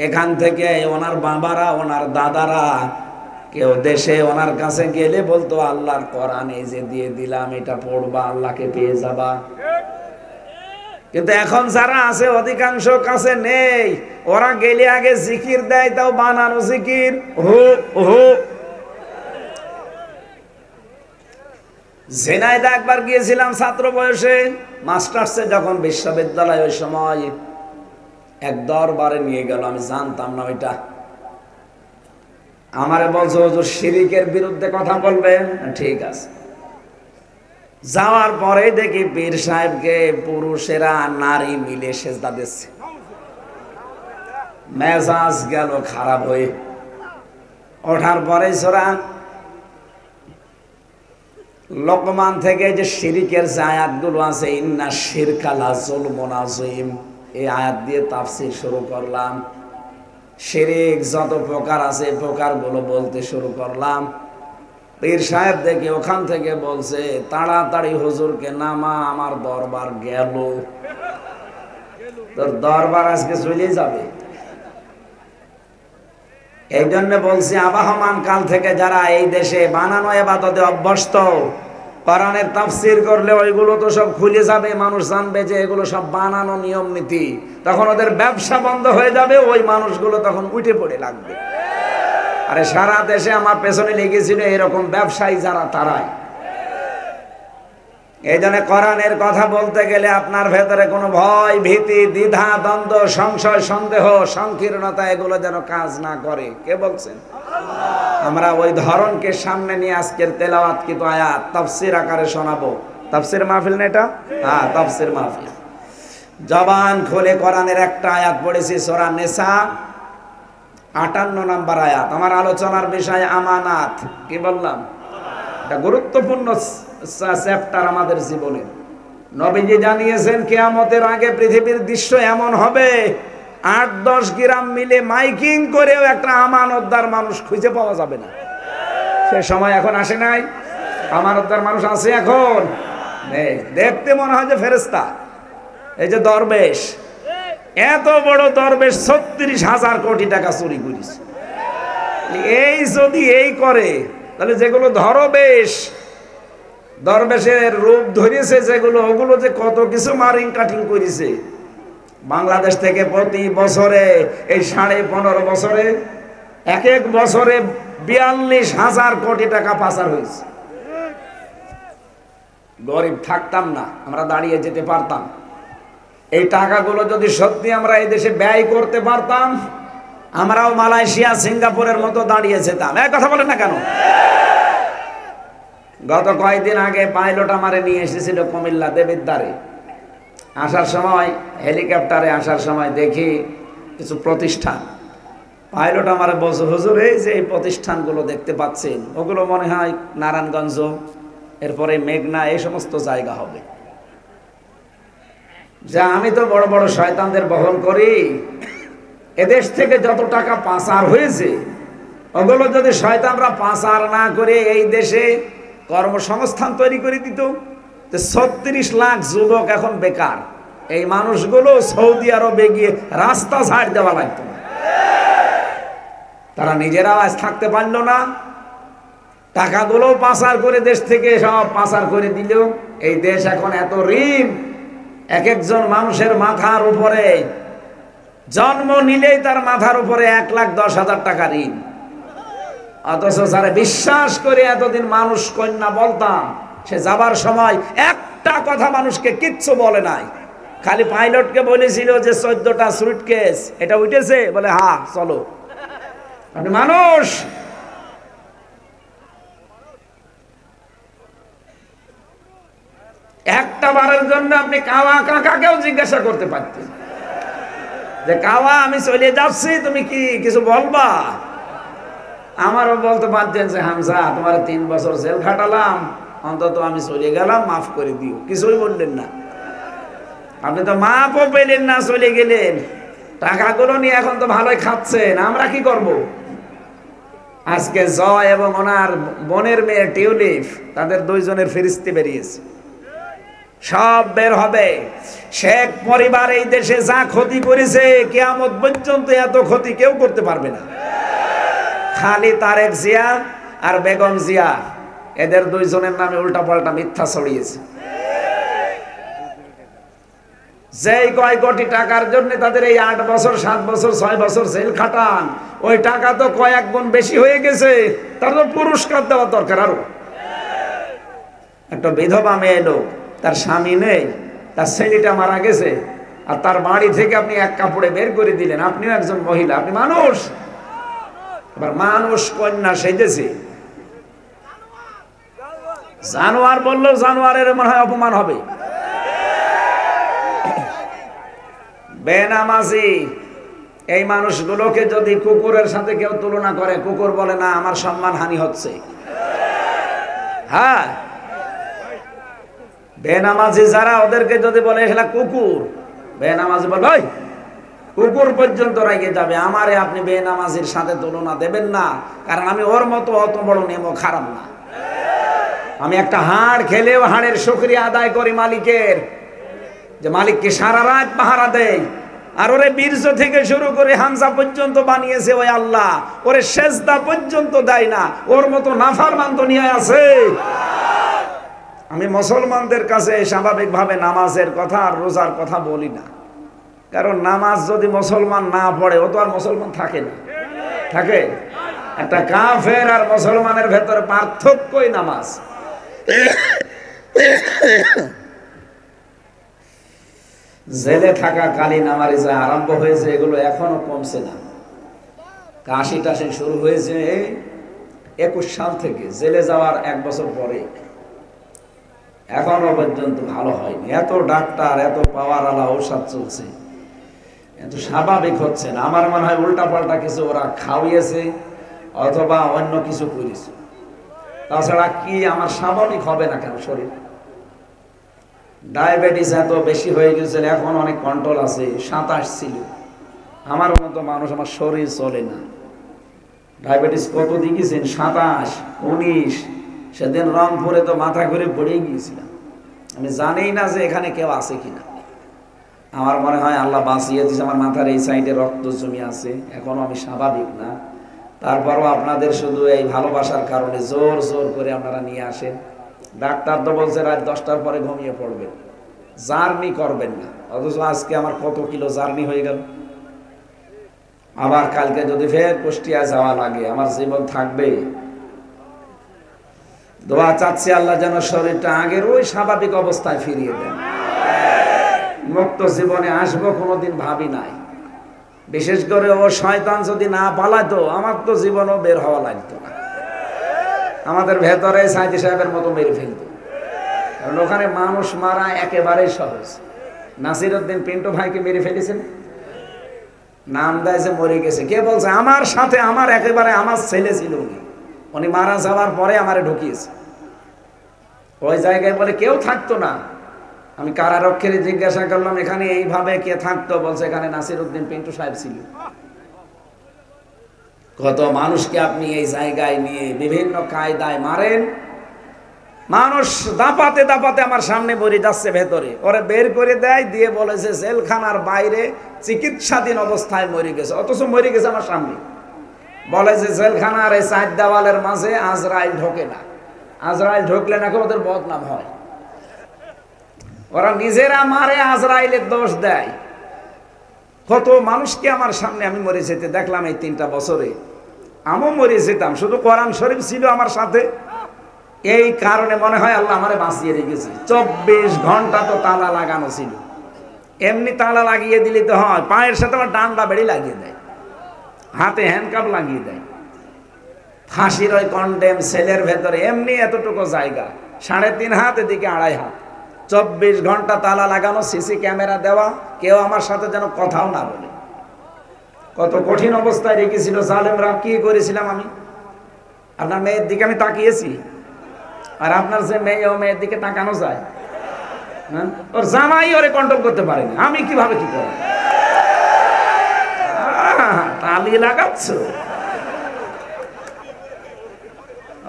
এখান থেকে ওনার বাবারা, ওনার দাদারা, কেউ দেশে ওনার কাছে গেলে বলতো আল্লাহর কোরআন এই যে দিয়ে দিলাম, এটা পড়বা, আল্লাহকে পেয়ে যাবা। কিন্তু এখন যারা আছে অধিকাংশ কাছে নেই। ওরা গেলে আগে জিকির দেয়, তাও বানানো জিকির, হো হো। ঝিনাইদহ একবার গিয়েছিলাম ছাত্র বয়সে, মাস্টার্সে যখন বিশ্ববিদ্যালয়, ওই সময় এক দরবারে নিয়ে গেল, আমি জানতাম না ওইটা। আমারে বলছো হুজুর শিরিকের বিরুদ্ধে কথা বলবেন, ঠিক আছে। যাওয়ার পরে দেখি পীর সাহেবকে পুরুষেরা নারী মিলে সেজদা দিচ্ছে। মেজাজ গেল খারাপ হয়ে। ওঠার পরে সোরা লোকমান থেকে যে শিরিকের যে আয়াতগুলো আছে, ইন্না শিরকা লাযুলমুন আযীম, এই আয়াত দিয়ে তাফসীর শুরু করলাম। শিরিক যত প্রকার আছে প্রকারগুলো বলতে শুরু করলাম। পীর সাহেব দেখে ওখান থেকে বলছে, তাড়াতাড়ি হুজুরকে নামা, আমার দরবার গেল। তোর দরবার আজকে চলে যাবে। এই জন্য বলছি, আবহমান কাল থেকে যারা এই দেশে বানানো ইবাদতে অভ্যস্ত, কোরআনের তাফসীর করলে ওইগুলো তো সব খুলে যাবে, মানুষ জানবে যে এগুলো সব বানানো নিয়ম নীতি। তখন ওদের ব্যবসা বন্ধ হয়ে যাবে, ওই মানুষগুলো তখন উঠে পড়ে লাগবে। আরে সারা দেশে আমার পেছনে লেগেছিল এরকম ব্যবসায়ী যারা, তারাই। এই জন্য কোরআনের কথা বলতে গেলে আপনার ভেতরে কোনো ভয়, ভীতি, দ্বিধা, দ্বন্দ্ব, সংশয়, সন্দেহ, সংকীর্ণতা এগুলো যেন কাজ না করে। কে বলছেন? আমরা ওই ধরনকে সামনে নিয়ে আজকের তেলাওয়াত কিন্তু আয়াত তাফসীর আকারে শোনাবো। তাফসীর মাহফিল না এটা? হ্যাঁ, তাফসীর মাহফিল। জবান খুলে কোরআনের একটা আয়াত পড়েছি, সূরা নিসা 58 নম্বর আয়াত। আমার আলোচনার বিষয় আমানাত। কি বললাম? এটা গুরুত্বপূর্ণ চ্যাপ্টার আমাদের জীবনে। নবীজি জানিয়েছেন কিয়ামতের আগে পৃথিবীর দৃশ্য এমন হবে, 8-10 গ্রাম মিলে মাইকিং করেও একটা আমানতদার মানুষ খুঁজে পাওয়া যাবে না। সে সময় এখন আসে নাই? আমানতদার মানুষ আছে এখন? নেই। দেখতে মনে হয় যে ফেরেশতা। এই যে দরবেশ, এত বড় দরবেশ 36,000 কোটি টাকা চুরি করেছে। এই যদি এই করে, তাহলে যেগুলো ধরবেশ, দরবেশের রূপ ধরেছে যেগুলো, ওগুলো যে কত কিছু মারিং কাটিং করেছে। বাংলাদেশ থেকে প্রতি বছরে এই 15.5 বছরে এক এক বছরে 42,000 কোটি টাকা পাচার হয়েছে। গরিব থাকতাম না, আমরা দাঁড়িয়ে যেতে পারতাম। এই টাকাগুলো যদি সত্যি আমরা এই দেশে ব্যয় করতে পারতাম, আমরাও মালয়েশিয়া, সিঙ্গাপুরের মতো দাঁড়িয়ে যেতাম। এক কথা বলেন না কেন? গত কয়েকদিন আগে পাইলট আমারে নিয়ে এসেছিল কুমিল্লা দেবিদ্বারে। আসার সময় হেলিকপ্টারে আসার সময় দেখি কিছু প্রতিষ্ঠান। পাইলট আমারে বলছে, হুজুর এই যে এই প্রতিষ্ঠানগুলো দেখতে পাচ্ছেন, ওগুলো মনে হয় নারায়ণগঞ্জ, এরপরে মেঘনা, এই সমস্ত জায়গা হবে। যা আমি তো বড় বড় শয়তানদের বহন করি, এদেশ থেকে যত টাকা পাচার হয়েছে ওগুলো যদি শয়তানরা পাচার না করে এই দেশে কর্মসংস্থান তৈরি করে দিত, 36 লাখ যুবক এখন বেকার। এই মানুষগুলো সৌদি আরবে গিয়ে রাস্তা ছাড় দেওয়া লাগতো না। তারা নিজেরাও আজ থাকতে পারলো না, টাকাগুলো পাচার করে দেশ থেকে সব পাচার করে দিল। এই দেশ এখন এত ঋণ, এক একজন মানুষের মাথার উপরে জন্ম নিলেই তার মাথার উপরে 1,10,000 টাকা ঋণ। অথচ যারা বিশ্বাস করে এতদিন মানুষ কন্যা বলতাম, সে যাবার সময় একটা কথা মানুষকে কিচ্ছু বলে নাই। খালি পাইলটকে বলেছিল যে 14টা সুটকেস, এটা উঠেছে? বলে হ্যাঁ চলো। আপনি মানুষ, একটা বারের জন্য আপনি কাওয়া কাকাকেও জিজ্ঞাসা করতে পারতেন যে কাওয়া আমি চলে যাচ্ছি, তুমি কি কিছু বলবা? আমারও বলতে পারতেন যে হামজা তোমার 3 বছর জেল খাটালাম, অন্তত আমি চলে গেলাম, মাফ করে দিও। কিছুই বললেন না। আপনি তো মাফও পেলেন না, চলে গেলেন। টাকাগুলো নিয়ে এখন তো ভালোই খাচ্ছেন। আমরা কি করব? আজকে জয় এবং ওনার বোনের মেয়ে টিউলিপ, তাদের 2 জনের ফেরেশতা বেরিয়েছে, সব বের হবে। শেখ পরিবার এই দেশে যা ক্ষতি করেছে, কিয়ামত পর্যন্ত এত ক্ষতি কেউ করতে পারবে না। খালি তারেক জিয়া আর বেগম জিয়া, এদের 2 জনের নামে উল্টাপাল্টা মিথ্যা ছড়িয়েছে। যেই কয় কোটি টাকার জন্য তাদের এই 8 বছর, 7 বছর, 6 বছর জেল খাটান, ওই টাকা তো কয়েক গুণ বেশি হয়ে গেছে। তার তো পুরস্কার দেওয়া দরকার। আরো একটা বিধবা মেয়ে লোক, তার স্বামী নেই, তার ছেলেটা মারা গেছে, আর তার বাড়ি থেকে আপনি এক কাপড়ে বের করে দিলেন। আপনিও একজন মহিলা, আপনি মানুষ। এবার মানুষ কন্যা সেজেছে, জানোয়ার বললেও জানোয়ারের মনে হয় অপমান হবে। বেনামাজি এই মানুষগুলোকে যদি কুকুরের সাথে কেউ তুলনা করে, কুকুর বলে না আমার সম্মান হানি হচ্ছে। হ্যাঁ, বেনামাজি যারা, ওদেরকে যদি বলে এগুলা কুকুর, বেনামাজি বলে ভাই কুকুর পর্যন্ত রেগে যাবে। আমারে আপনি বেনামাজির সাথে তুলনা দেবেন না, কারণ আমি ওর মতো অত বড় নেমো খারাপ না। আমি একটা হাড় খেলেও হাড়ের শুকরিয়া আদায় করি মালিকের, যে মালিককে সারা রাত পাহারা দেয়। আর ওরে বীর্য থেকে শুরু করে হামজা পর্যন্ত বানিয়েছে ওই আল্লাহ, ওরে সেজদা পর্যন্ত দেয় না। ওর মতো নাফরমান দুনিয়ায় আছে? আমি মুসলমানদের কাছে স্বাভাবিকভাবে নামাজের কথা আর রোজার কথা বলি না, কারণ নামাজ যদি মুসলমান না পড়ে, ও তো আর মুসলমান থাকে না। থাকে? একটা কাফের আর মুসলমানের ভেতরে পার্থক্যই নামাজ। জেলে থাকা কালীন আমার যা আরম্ভ হয়েছে এগুলো এখনো কমছে না। কাশি টাশি শুরু হয়েছে 21 সাল থেকে, জেলে যাওয়ার 1 বছর পরে, এখনো পর্যন্ত ভালো হয়নি। এত ডাক্তার, এত পাওয়ার আলা ঔষধ চলছে, এত স্বাভাবিক হচ্ছে না। আমার মনে হয় উল্টা পাল্টা কিছু ওরা খাওয়িয়েছে অথবা অন্য কিছু করেছে, তাছাড়া কি আমার স্বাভাবিক হবে না কেন শরীর? ডায়াবেটিস এত বেশি হয়ে গেছিল, এখন অনেক কন্ট্রোল আছে। 27 ছিল আমার মতো মানুষ, আমার শরীর চলে না। ডায়াবেটিস কত দিয়েছেন? 27, 19। সেদিন রংপুরে তো মাথা ঘুরে পড়ে গিয়েছিলাম। আমি জানি না যে এখানে কেউ আছে কিনা। আমার মনে হয় আল্লাহ বাঁচিয়ে দিয়েছে। আমার মাথার এই সাইডে রক্ত জমি আছে, এখনো আমি স্বাভাবিক না। তারপরও আপনাদের শুধু এই ভালোবাসার কারণে জোর জোর করে আপনারা নিয়ে আসেন। ডাক্তার তো বলছে রাত 10টার পরে ঘুমিয়ে পড়বেন, জার্নি করবেন না। অথচ আজকে আমার কত কিলো জার্নি হয়ে গেল। আবার কালকে যদি ফের কুষ্টিয়া যাওয়া লাগে, আমার জীবন থাকবে? দোয়া চাচ্ছি আল্লাহ যেন শরীরটা আগের ওই স্বাভাবিক অবস্থায় ফিরিয়ে দেন। মুক্ত জীবনে আসবো কোনোদিন ভাবি নাই। বিশেষ করে ও শয়তান যদি না পালাতো, আমার তো জীবনও বের হওয়া লাগতো না। আমাদের ভেতরে সাইদি সাহেবের মতো মেরে ফেলতো, কারণ ওখানে মানুষ মারা একেবারেই সহজ। নাসিরউদ্দিন পিন্টু ভাইকে মেরে ফেলেছেন, নাম দেয় যে মরে গেছে। কে বলছে? আমার সাথে আমার একেবারে আমার ছেলে ছিল উনি মারা যাওয়ার পরে আমারে ঢুকিয়েছে ওই জায়গায়। বলে কেউ থাকতো না। আমি কারারক্ষীর জিজ্ঞাসা করলাম এখানে এইভাবে কে থাকতো? বলছে এখানে নাসিরউদ্দিন পিন্টু সাহেব ছিল। কত মানুষকে আপনি এই জায়গায় নিয়ে বিভিন্ন কায়দায় মারেন। মানুষ দাপাতে দাপাতে আমার সামনে মরে যাচ্ছে ভেতরে, ওরে বের করে দেয়, দিয়ে বলেছে জেলখানার বাইরে চিকিৎসাধীন অবস্থায় মরে গেছে। অথচ মরে গেছে আমার সামনে। বলে যে জেলখানার এই 4 দেওয়ালের মাঝে আজরাইল ঢোকে না, আজরাইল ঢুকলে নাকি ওদের বদনাম হয়। ওরা নিজেরা মারে, আজরাইলের দোষ দেয়। কত মানুষকে আমার সামনে আমি মরে যেতে দেখলাম এই 3টা বছরে। আমিও মরে যেতাম, শুধু কোরআন শরীফ ছিল আমার সাথে। এই কারণে মনে হয় আল্লাহ আমারে বাঁচিয়ে রেখেছে। 24 ঘন্টা তো তালা লাগানো ছিল। এমনি তালা লাগিয়ে দিলে তো হয়, পায়ের সাথে আমার ডান্ডা বেড়ি লাগিয়ে দেয়, হাতে হ্যান্ডকাপ লাগিয়ে দেয়। ফাঁসির ওই কন্ডেম সেলের ভেতরে এমনি এতটুকু জায়গা, 3.5 হাত, এদিকে 2.5 হাত, 24 ঘন্টা তালা লাগানো, সিসি ক্যামেরা দেওয়া, কেউ আমার সাথে যেন কথাও না বলে। কত কঠিন অবস্থায় রেখেছিল জালেমরা। কি করেছিলাম আমি? আপনার মেয়ের দিকে আমি তাকিয়েছি, আর আপনার যে মেয়ে, ও মেয়ের দিকে তাকানো যায়? হ্যাঁ, ওর জামাই ওরে কন্ট্রোল করতে পারেনি, আমি কিভাবে কি করব? তালি লাগাচ্ছ?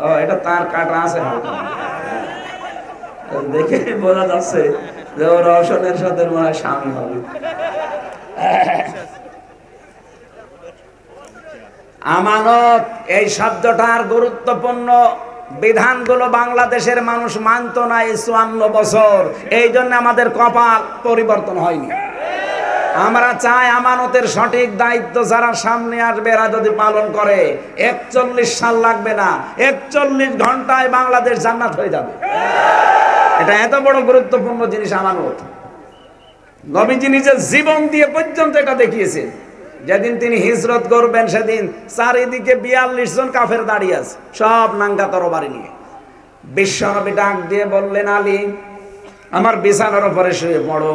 ও, এটা তার কাটা আছে হালকা, দেখে বোঝা যাচ্ছে যে ও রওশনের সাথে মনে হয় স্বামী হবে। আমানত এই শব্দটার গুরুত্বপূর্ণ বিধানগুলো বাংলাদেশের মানুষ মানত না এই 54 বছর। এই জন্য আমাদের কপাল পরিবর্তন হয়নি। আমরা চাই আমানতের সঠিক দায়িত্ব যারা সামনে আসবে এরা যদি পালন করে, 41 সাল লাগবে না, 41 ঘন্টায় বাংলাদেশ জান্নাত হয়ে যাবে। এটা এত বড় গুরুত্বপূর্ণ জিনিস আমানত। নবীজি নিজের জীবন দিয়ে পর্যন্ত এটা দেখিয়েছেন। যেদিন তিনি হিজরত করবেন সেদিন চারিদিকে 42 জন কাফের দাঁড়িয়ে আছে, সব নাঙ্গা তরবারি নিয়ে। বিশ্বনবী ডাক দিয়ে বললেন, আলী, আমার বিছানার উপরে শুয়ে পড়ো,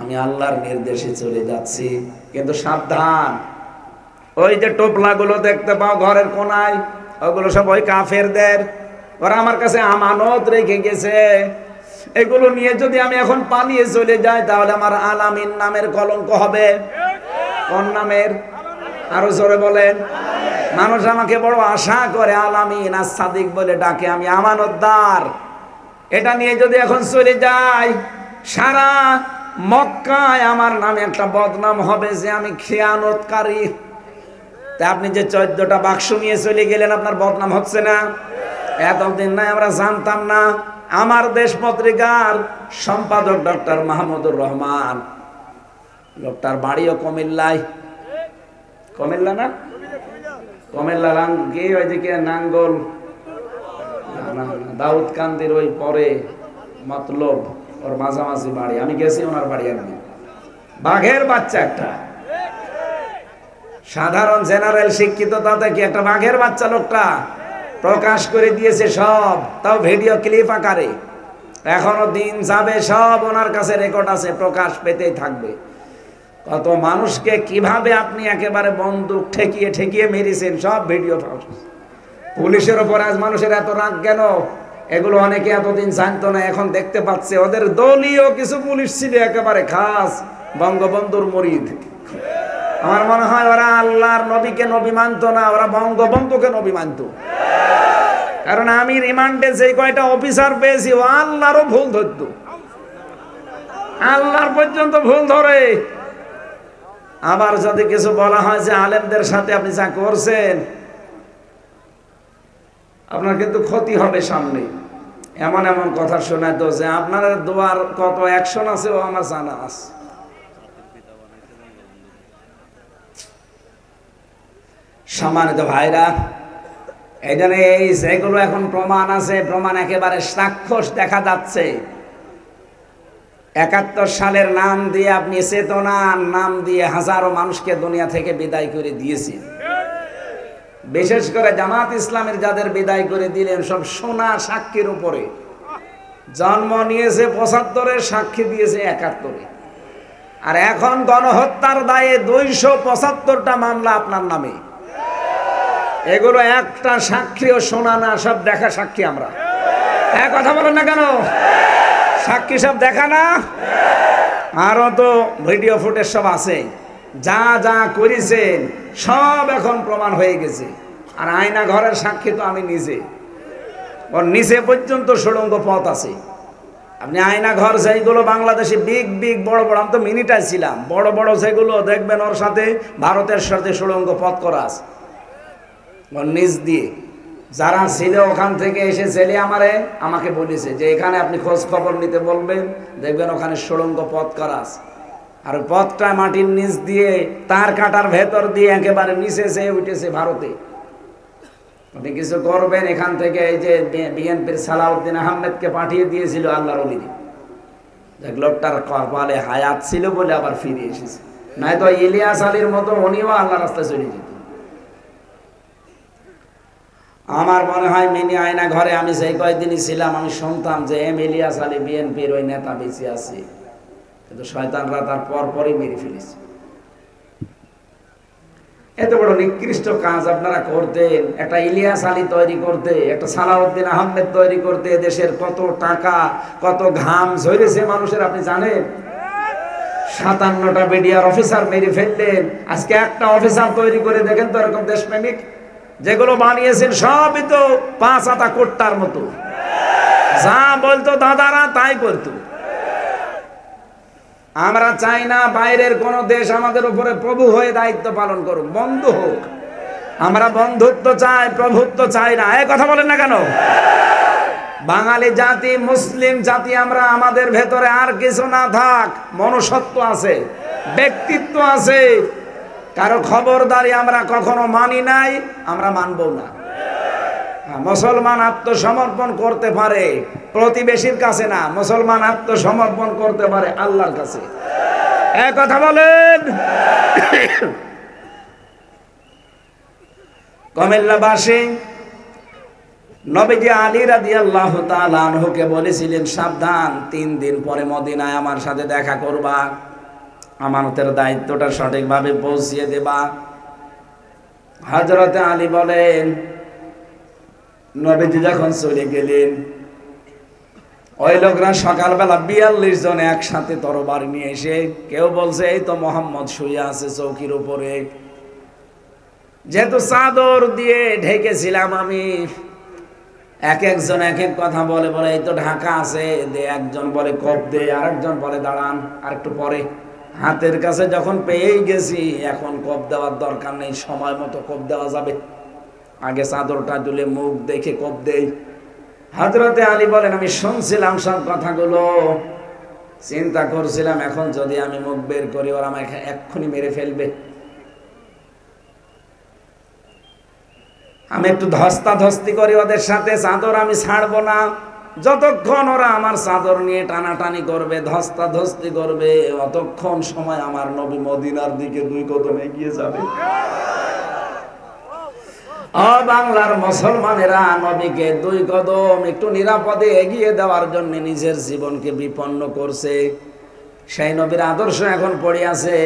আমি আল্লাহর নির্দেশে চলে যাচ্ছি। কিন্তু সাবধান, ওই যে টোপলাগুলো দেখতে পাও ঘরের কোনায়, ওগুলো সব ওই কাফেরদের। ওরা আমার কাছে আমানত রেখে গেছে। এগুলো নিয়ে যদি আমি এখন পালিয়ে চলে যাই তাহলে আমার আলামিন নামের কলঙ্ক হবে। কোন নামের? আরো জোরে বলেন। মানুষ আমাকে বড় আশা করে, আলামিন আর সাদিক বলে ডাকে, আমি আমানতদার। এটা নিয়ে যদি এখন চলে যাই, সারা মক্কায় আমার নামে একটা বদনাম হবে যে আমি খেয়ানতকারী। তা আপনি যে 14টা বাক্স নিয়ে চলে গেলেন, আপনার বদনাম হচ্ছে না? এতদিন নাই আমরা জানতাম না। আমার দেশ পত্রিকার সম্পাদক ডক্টর মাহমুদুর রহমান, লোকটার বাড়িও কুমিল্লায়। কুমিল্লা না? কুমিল্লা কি ওইদিকে নাঙ্গল দাউদ কান্দির ওই পরে মতলব ওর মাঝামাঝি বাড়ি, আমি গেছি ওনার বাড়ি একদিন। বাঘের বাচ্চা একটা, সাধারণ জেনারেল শিক্ষিত তাতে কি একটা বাঘের বাচ্চা লোকটা প্রকাশ করে দিয়েছে সব, তাও ভিডিও ক্লিপ আকারে। এখনো দিন যাবে সব ওনার কাছে রেকর্ড আছে, প্রকাশ পেতেই থাকবে। কত মানুষকে কিভাবে আপনি একেবারে বন্দুক ঠেকিয়ে ঠেকিয়ে মেরেছেন, সব ভিডিও পাওয়া। পুলিশের ওপর আজ মানুষের এত রাগ কেন? এগুলো অনেকে এতদিন জানতো না, এখন দেখতে পাচ্ছে। ওদের দলীয় কিছু পুলিশ ছিল একেবারে খাস বঙ্গবন্ধুর মুরিদ। আমার মনে হয় ওরা আল্লাহর নবীকে নবী মানতো না, ওরা বঙ্গবন্ধুকে নবী মানতো। কারণ আমি রিমান্ডে যে কয়টা অফিসার পেয়েছি ও আল্লাহরও ভুল ধরত, আল্লাহর পর্যন্ত ভুল ধরে। আবার যদি কিছু বলা হয় যে আলেমদের সাথে আপনি যা করছেন আপনার কিন্তু ক্ষতি হবে সামনে, এমন এমন কথা শোনায় তো যে আপনার দোয়ার কত অ্যাকশন আছে ও আমার জানা আছে। সম্মানিত ভাইরা, এই জন্য এই যেগুলো এখন প্রমাণ আছে, প্রমাণ একেবারে সাক্ষ্য দেখা যাচ্ছে। ৭১ সালের নাম দিয়ে আপনি চেতনার নাম দিয়ে হাজারো মানুষকে দুনিয়া থেকে বিদায় করে দিয়েছেন। বিশেষ করে জামাত ইসলামের যাদের বিদায় করে দিলেন সব সোনা সাক্ষীর উপরে। জন্ম নিয়েছে ৭৫-এর, সাক্ষী দিয়েছে ৭১-এ। আর এখন গণহত্যার দায়ে ২৭৫টা মামলা আপনার নামে। এগুলো একটা সাক্ষীও শোনা না, সব দেখা সাক্ষী আমরা। হ্যাঁ, কথা বলেন না কেন? সাক্ষী সব দেখা না? আরো তো ভিডিও ফুটেজ সব আছে, যা যা করেছেন সব এখন প্রমাণ হয়ে গেছে। আর আয়না ঘরের সাক্ষী তো আমি নিজে, ওর নিচে পর্যন্ত সুড়ঙ্গ পথ আছে। আপনি আয়না ঘর যেগুলো বাংলাদেশে বিগ বিগ বড় বড়, আমি তো মিনিটাই ছিলাম, বড় বড় যেগুলো দেখবেন ওর সাথে ভারতের সাথে সুড়ঙ্গ পথ করা আছে ওর নিচ দিয়ে। যারা ছিল ওখান থেকে এসে ছেলে আমাকে বলেছে যে এখানে আপনি খোঁজ খবর নিতে বলবেন, দেখবেন ওখানে সুড়ঙ্গ পথ করা আছে। আর পথটা মাটির নিচ দিয়ে তার কাটার ভেতর দিয়ে একেবারে নিচে যেয়ে উঠেছে ভারতে। আপনি কিছু করবেন এখান থেকে, এই যে বিএনপির সালাউদ্দিন আহমেদকে পাঠিয়ে দিয়েছিল আল্লাহর ওলি, লোকটার কপালে হায়াত ছিল বলে আবার ফিরে এসেছে, নয়তো ইলিয়াস আলীর মতো উনিও আল্লাহ রাস্তায় চলে যেত। আমার মনে হয় মিনি আয়না ঘরে আমি সেই কয়েকদিনই ছিলাম, আমি শুনতাম যে ইলিয়াস আলী বিএনপির ওই নেতা বেঁচে আছে, কিন্তু শয়তানরা তার পরপরই মেরে ফেলেছে। এত বড় নিকৃষ্ট কাজ আপনারা করতেন, একটা ইলিয়াস আলী তৈরি করতে, একটা সালাউদ্দিন আহমেদ তৈরি করতে দেশের কত টাকা কত ঘাম ঝরেছে মানুষের, আপনি জানেন? ৫৭টা বিডিআর অফিসার মেরে ফেললেন। আজকে একটা অফিসার তৈরি করে দেখেন তো এরকম দেশপ্রেমিক। যেগুলো বানিয়েছেন সবই তো ৫ আতা কোট্টার মতো, যা বলতো দাদারা তাই করতো। আমরা চাই না বাইরের কোন দেশ আমাদের উপরে প্রভু হয়ে দায়িত্ব পালন করুক, বন্ধু হোক। আমরা বন্ধুত্ব চাই, প্রভুত্ব চাই না। এই কথা বলেন না কেন? বাঙালি জাতি, মুসলিম জাতি আমরা, আমাদের ভেতরে আর কিছু না থাক, মনুষ্যত্ব আছে, ব্যক্তিত্ব আছে। কারো খবরদারি আমরা কখনো মানি নাই, আমরা মানবো না। মুসলমান আত্মসমর্পণ করতে পারে প্রতিবেশীর কাছে না, মুসলমান আত্মসমর্পণ করতে পারে আল্লাহর কাছে। এক কথা বলেন। কুমিল্লাবাসী নবীজি আলী রাদিয়াল্লাহু তাআলা আনহুকে বলেছিলেন, সাবধান, ৩ দিন পরে মদিনায় আমার সাথে দেখা করবা, আমানতের দায়িত্বটা সঠিকভাবে পৌঁছিয়ে দেবা। হযরতে আলী বলেন, নবীজি যখন চলে গেলেন ওই লোকরা সকালবেলা ৪২ জন একসাথে তরবারি নিয়ে এসে, কেউ বলছে এই তো মোহাম্মদ শুয়ে আছে চৌকির উপরে। যেহেতু চাদর দিয়ে ঢেকেছিলাম আমি, এক একজন এক এক কথা বলে বলে এই তো ঢাকা আছে দে, একজন বলে কোপ দে, আরেকজন বলে দাঁড়ান আর একটু পরে। হাতের কাছে যখন পেয়েই গেছি, এখন কোপ দেওয়ার দরকার নেই, সময় মতো কোপ দেওয়া যাবে, আগে চাদরটা তুলে মুখ দেখে কোপ দেই। হযরতে আলী বলেন, আমি শুনছিলাম সব কথাগুলো, চিন্তা করছিলাম এখন যদি আমি মুখ বের করি ওরা আমাকে এক্ষুনি মেরে ফেলবে। আমি একটু ধস্তাধস্তি করি ওদের সাথে, চাদর আমি ছাড়বো না যতক্ষণ ওরা আমার চাদর নিয়ে টানাটানি করবে, ধস্তাধস্তি করবে, অতক্ষণ সময় আমার নবী মদিনার দিকে 2 কদম এগিয়ে যাবে। বাংলার মুসলমানেরা নবীকে 2 কদম একটু নিরাপদে এগিয়ে দেওয়ার জন্য নিজের জীবনকে বিপন্ন করছে। সেই নবীর আদর্শ এখন পড়ে আছে,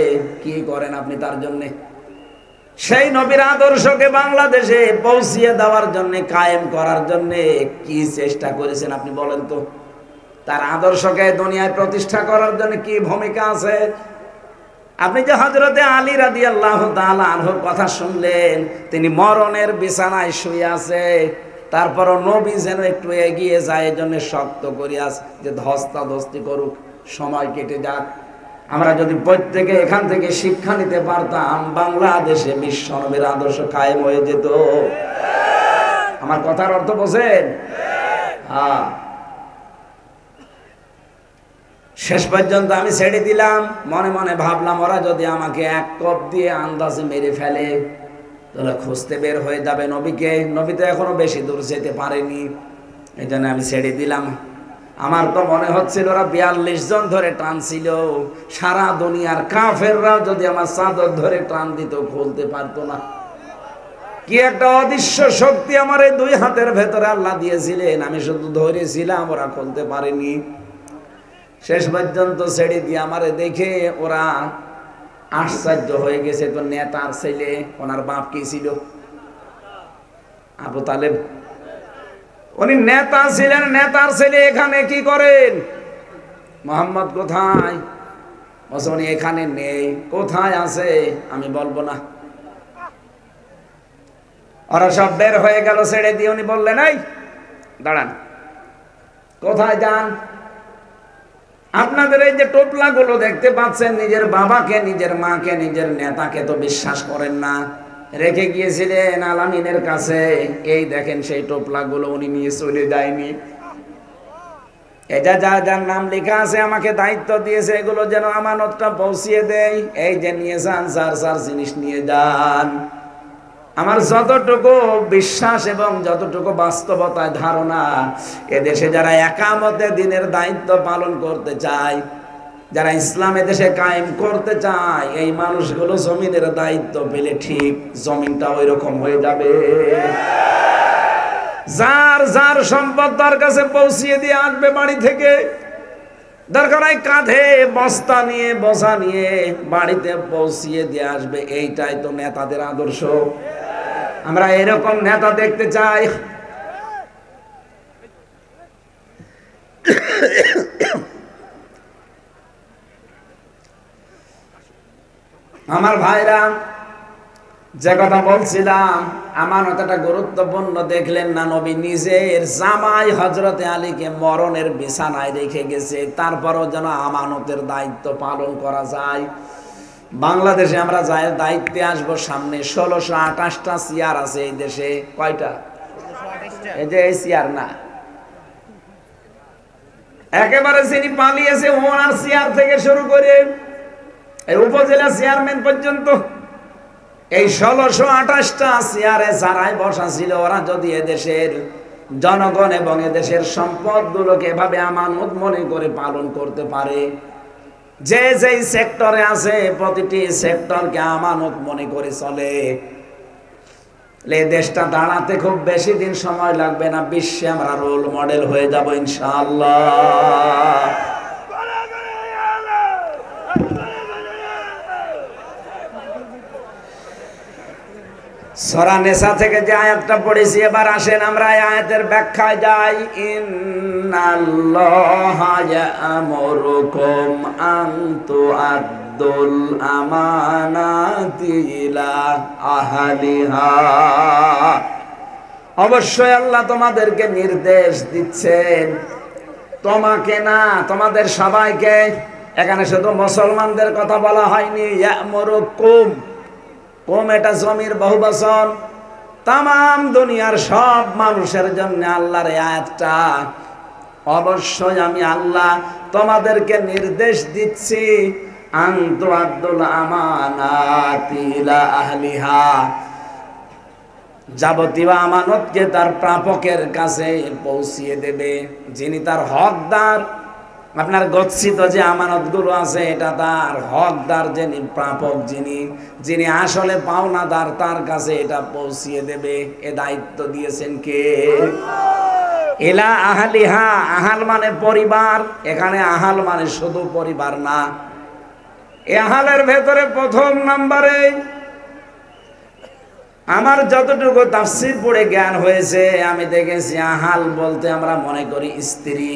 কি করেন আপনি তার জন্য? সেই নবীর আদর্শকে বাংলাদেশে পৌঁছিয়ে দেওয়ার জন্য, কায়েম করার জন্য কি চেষ্টা করেছেন আপনি বলেন তো? তার আদর্শকে দুনিয়ায় প্রতিষ্ঠা করার জন্য কি ভূমিকা আছে? আপনি যে হযরতে আলী রাদিয়াল্লাহু তাআলা আনহুর কথা শুনলেন, তিনি মরণের বিছানায় শুয়ে আছে, তারপরও নবী যেন একটু এগিয়ে যায়, এজন্য শক্ত করিয়া যে ধস্তাধস্তি করুক, সময় কেটে যাক। আমরা যদি প্রত্যেকে এখান থেকে শিক্ষা নিতে পারতাম, বাংলাদেশে বিশ্বনবীর আদর্শ কায়েম হয়ে যেত। আমার কথার অর্থ বোঝেন? হ্যাঁ। শেষ পর্যন্ত আমি ছেড়ে দিলাম, মনে মনে ভাবলাম ওরা যদি আমাকে 1 কোপ দিয়ে আন্দাজে মেরে ফেলে তাহলে খুঁজতে বের হয়ে যাবে নবীকে। নবী তো এখনো বেশি দূর যেতে পারেনি, এই জন্য আমি ছেড়ে দিলাম। আমার তো মনে হচ্ছিল ওরা 42 জন ধরে টানছিল, সারা দুনিয়ার কাফেররাও যদি আমার চাদর ধরে টান দিত খুলতে পারতো না। কি একটা অদৃশ্য শক্তি আমার এই 2 হাতের ভেতরে আল্লাহ দিয়েছিলেন, আমি শুধু ধরেছিলাম, ওরা খুলতে পারেনি। শেষ পর্যন্ত ছেড়ে দিয়ে আমারে দেখে ওরা আশ্চর্য হয়ে গেছে। তো নেতার ছেলে, ওনার বাপ কি ছিল? আবু তালেব। উনি নেতা ছিলেন, নেতার ছেলে এখানে কি করেন? মোহাম্মদ কোথায়? বলছে উনি এখানে নেই। কোথায় আছে আমি বলবো না। ওরা সব বের হয়ে গেল ছেড়ে দিয়ে। উনি বললেন এই দাঁড়ান, কোথায় যান? আপনাদের এই যে টোপলা গুলো দেখতে পাচ্ছেন, নিজের বাবাকে, নিজের মাকে, নিজের নেতাকে তো বিশ্বাস করেন না, রেখে গিয়েছিলেন আলামিনের কাছে। এই দেখেন সেই টোপলা গুলো উনি নিয়ে চলে যায়নি। এটা যার নাম লেখা আছে, আমাকে দায়িত্ব দিয়েছে এগুলো যেন আমানতটা পৌঁছিয়ে দেয়। এই যে নিয়ে যান, যার জিনিস নিয়ে যান। আমার যতটুকু বিশ্বাস এবং যতটুকু বাস্তবতায় ধারণা, এদেশে যারা একামতে দিনের দায়িত্ব পালন করতে চায়, যারা ইসলাম এদেশে কায়েম করতে চায়, এই মানুষগুলো জমিনের দায়িত্ব পেলে ঠিক জমিনটা ওই রকম হয়ে যাবে। যার সম্পদ তার কাছে পৌঁছিয়ে দিয়ে আসবে বাড়ি থেকে। দরকার হয় কাঁধে বস্তা নিয়ে, বোঝা নিয়ে বাড়িতে পৌঁছিয়ে দিয়ে আসবে। এইটাই তো নেতাদের আদর্শ। আমরা এরকম নেতা দেখতে চাই। আমার ভাইরা, যে কথা বলছিলাম, আমানতটা গুরুত্বপূর্ণ দেখলেন না? নবী নিজের জামাই হযরতে আলীকে মরণের বিছানায় রেখে গেছে, তারপরও যেন আমানতের দায়িত্ব পালন করা যায়। বাংলাদেশে আমরা যাই দায়িত্বে আসবো সামনে, 1628টা চেয়ার আছে এই দেশে। কয়টা? এই যে এই চেয়ার না, একেবারে যিনি পালিয়েছে ওনার চেয়ার থেকে শুরু করে এই উপজেলা চেয়ারম্যান পর্যন্ত, এই 1628টা চেয়ারে যারাই বসা ছিল, ওরা যদি এদেশের জনগণ এবং এদেশের সম্পদ গুলোকে এভাবে আমানত মনে করে পালন করতে পারে, যে যেই সেক্টরে আছে প্রতিটি সেক্টরকে আমানত মনে করে চলে, এই দেশটা দাঁড়াতে খুব বেশি দিন সময় লাগবে না। বিশ্বে আমরা রোল মডেল হয়ে যাব ইনশাআল্লাহ। সূরা নিসা থেকে যে আয়াতটা পড়েছি, এবার আসেন আমরা এই আয়াতের ব্যাখ্যায় যাই। ইন্নাল্লাহা ইয়া'মুরুকুম আন তু'আদ্দুল আমানাতি ইলা আহলিহা। অবশ্যই আল্লাহ তোমাদেরকে নির্দেশ দিচ্ছেন, তোমাকে না, তোমাদের সবাইকে। এখানে শুধু মুসলমানদের কথা বলা হয়নি। ইয়া'মুরুকুম, কোম এটা জমির বহুবচন, তামাম দুনিয়ার সব মানুষের জন্য আল্লাহর এই আয়াতটা। অবশ্যই আমি আল্লাহ তোমাদেরকে নির্দেশ দিচ্ছি, আন তু'আদ্দুল আমানাতি ইলা আহলিহা, যাবতীয় আমানতকে তার প্রাপকের কাছে পৌঁছিয়ে দেবে, যিনি তার হকদার। আপনার গচ্ছিত যে আমানতগুলো আছে এটা তার হকদার, যিনি প্রাপক, যিনি আসলে পাওনাদার, তার কাছে এটা পৌঁছিয়ে দেবে। এ দায়িত্ব দিয়েছেন কে? ইলা আহলিহা। আহাল মানে পরিবার, এখানে আহাল মানে শুধু পরিবার না। এ আহালের ভেতরে প্রথম নম্বরে আমার যতটুকু তাফসীর পড়ে জ্ঞান হয়েছে, আমি দেখেছি আহাল বলতে আমরা মনে করি স্ত্রী,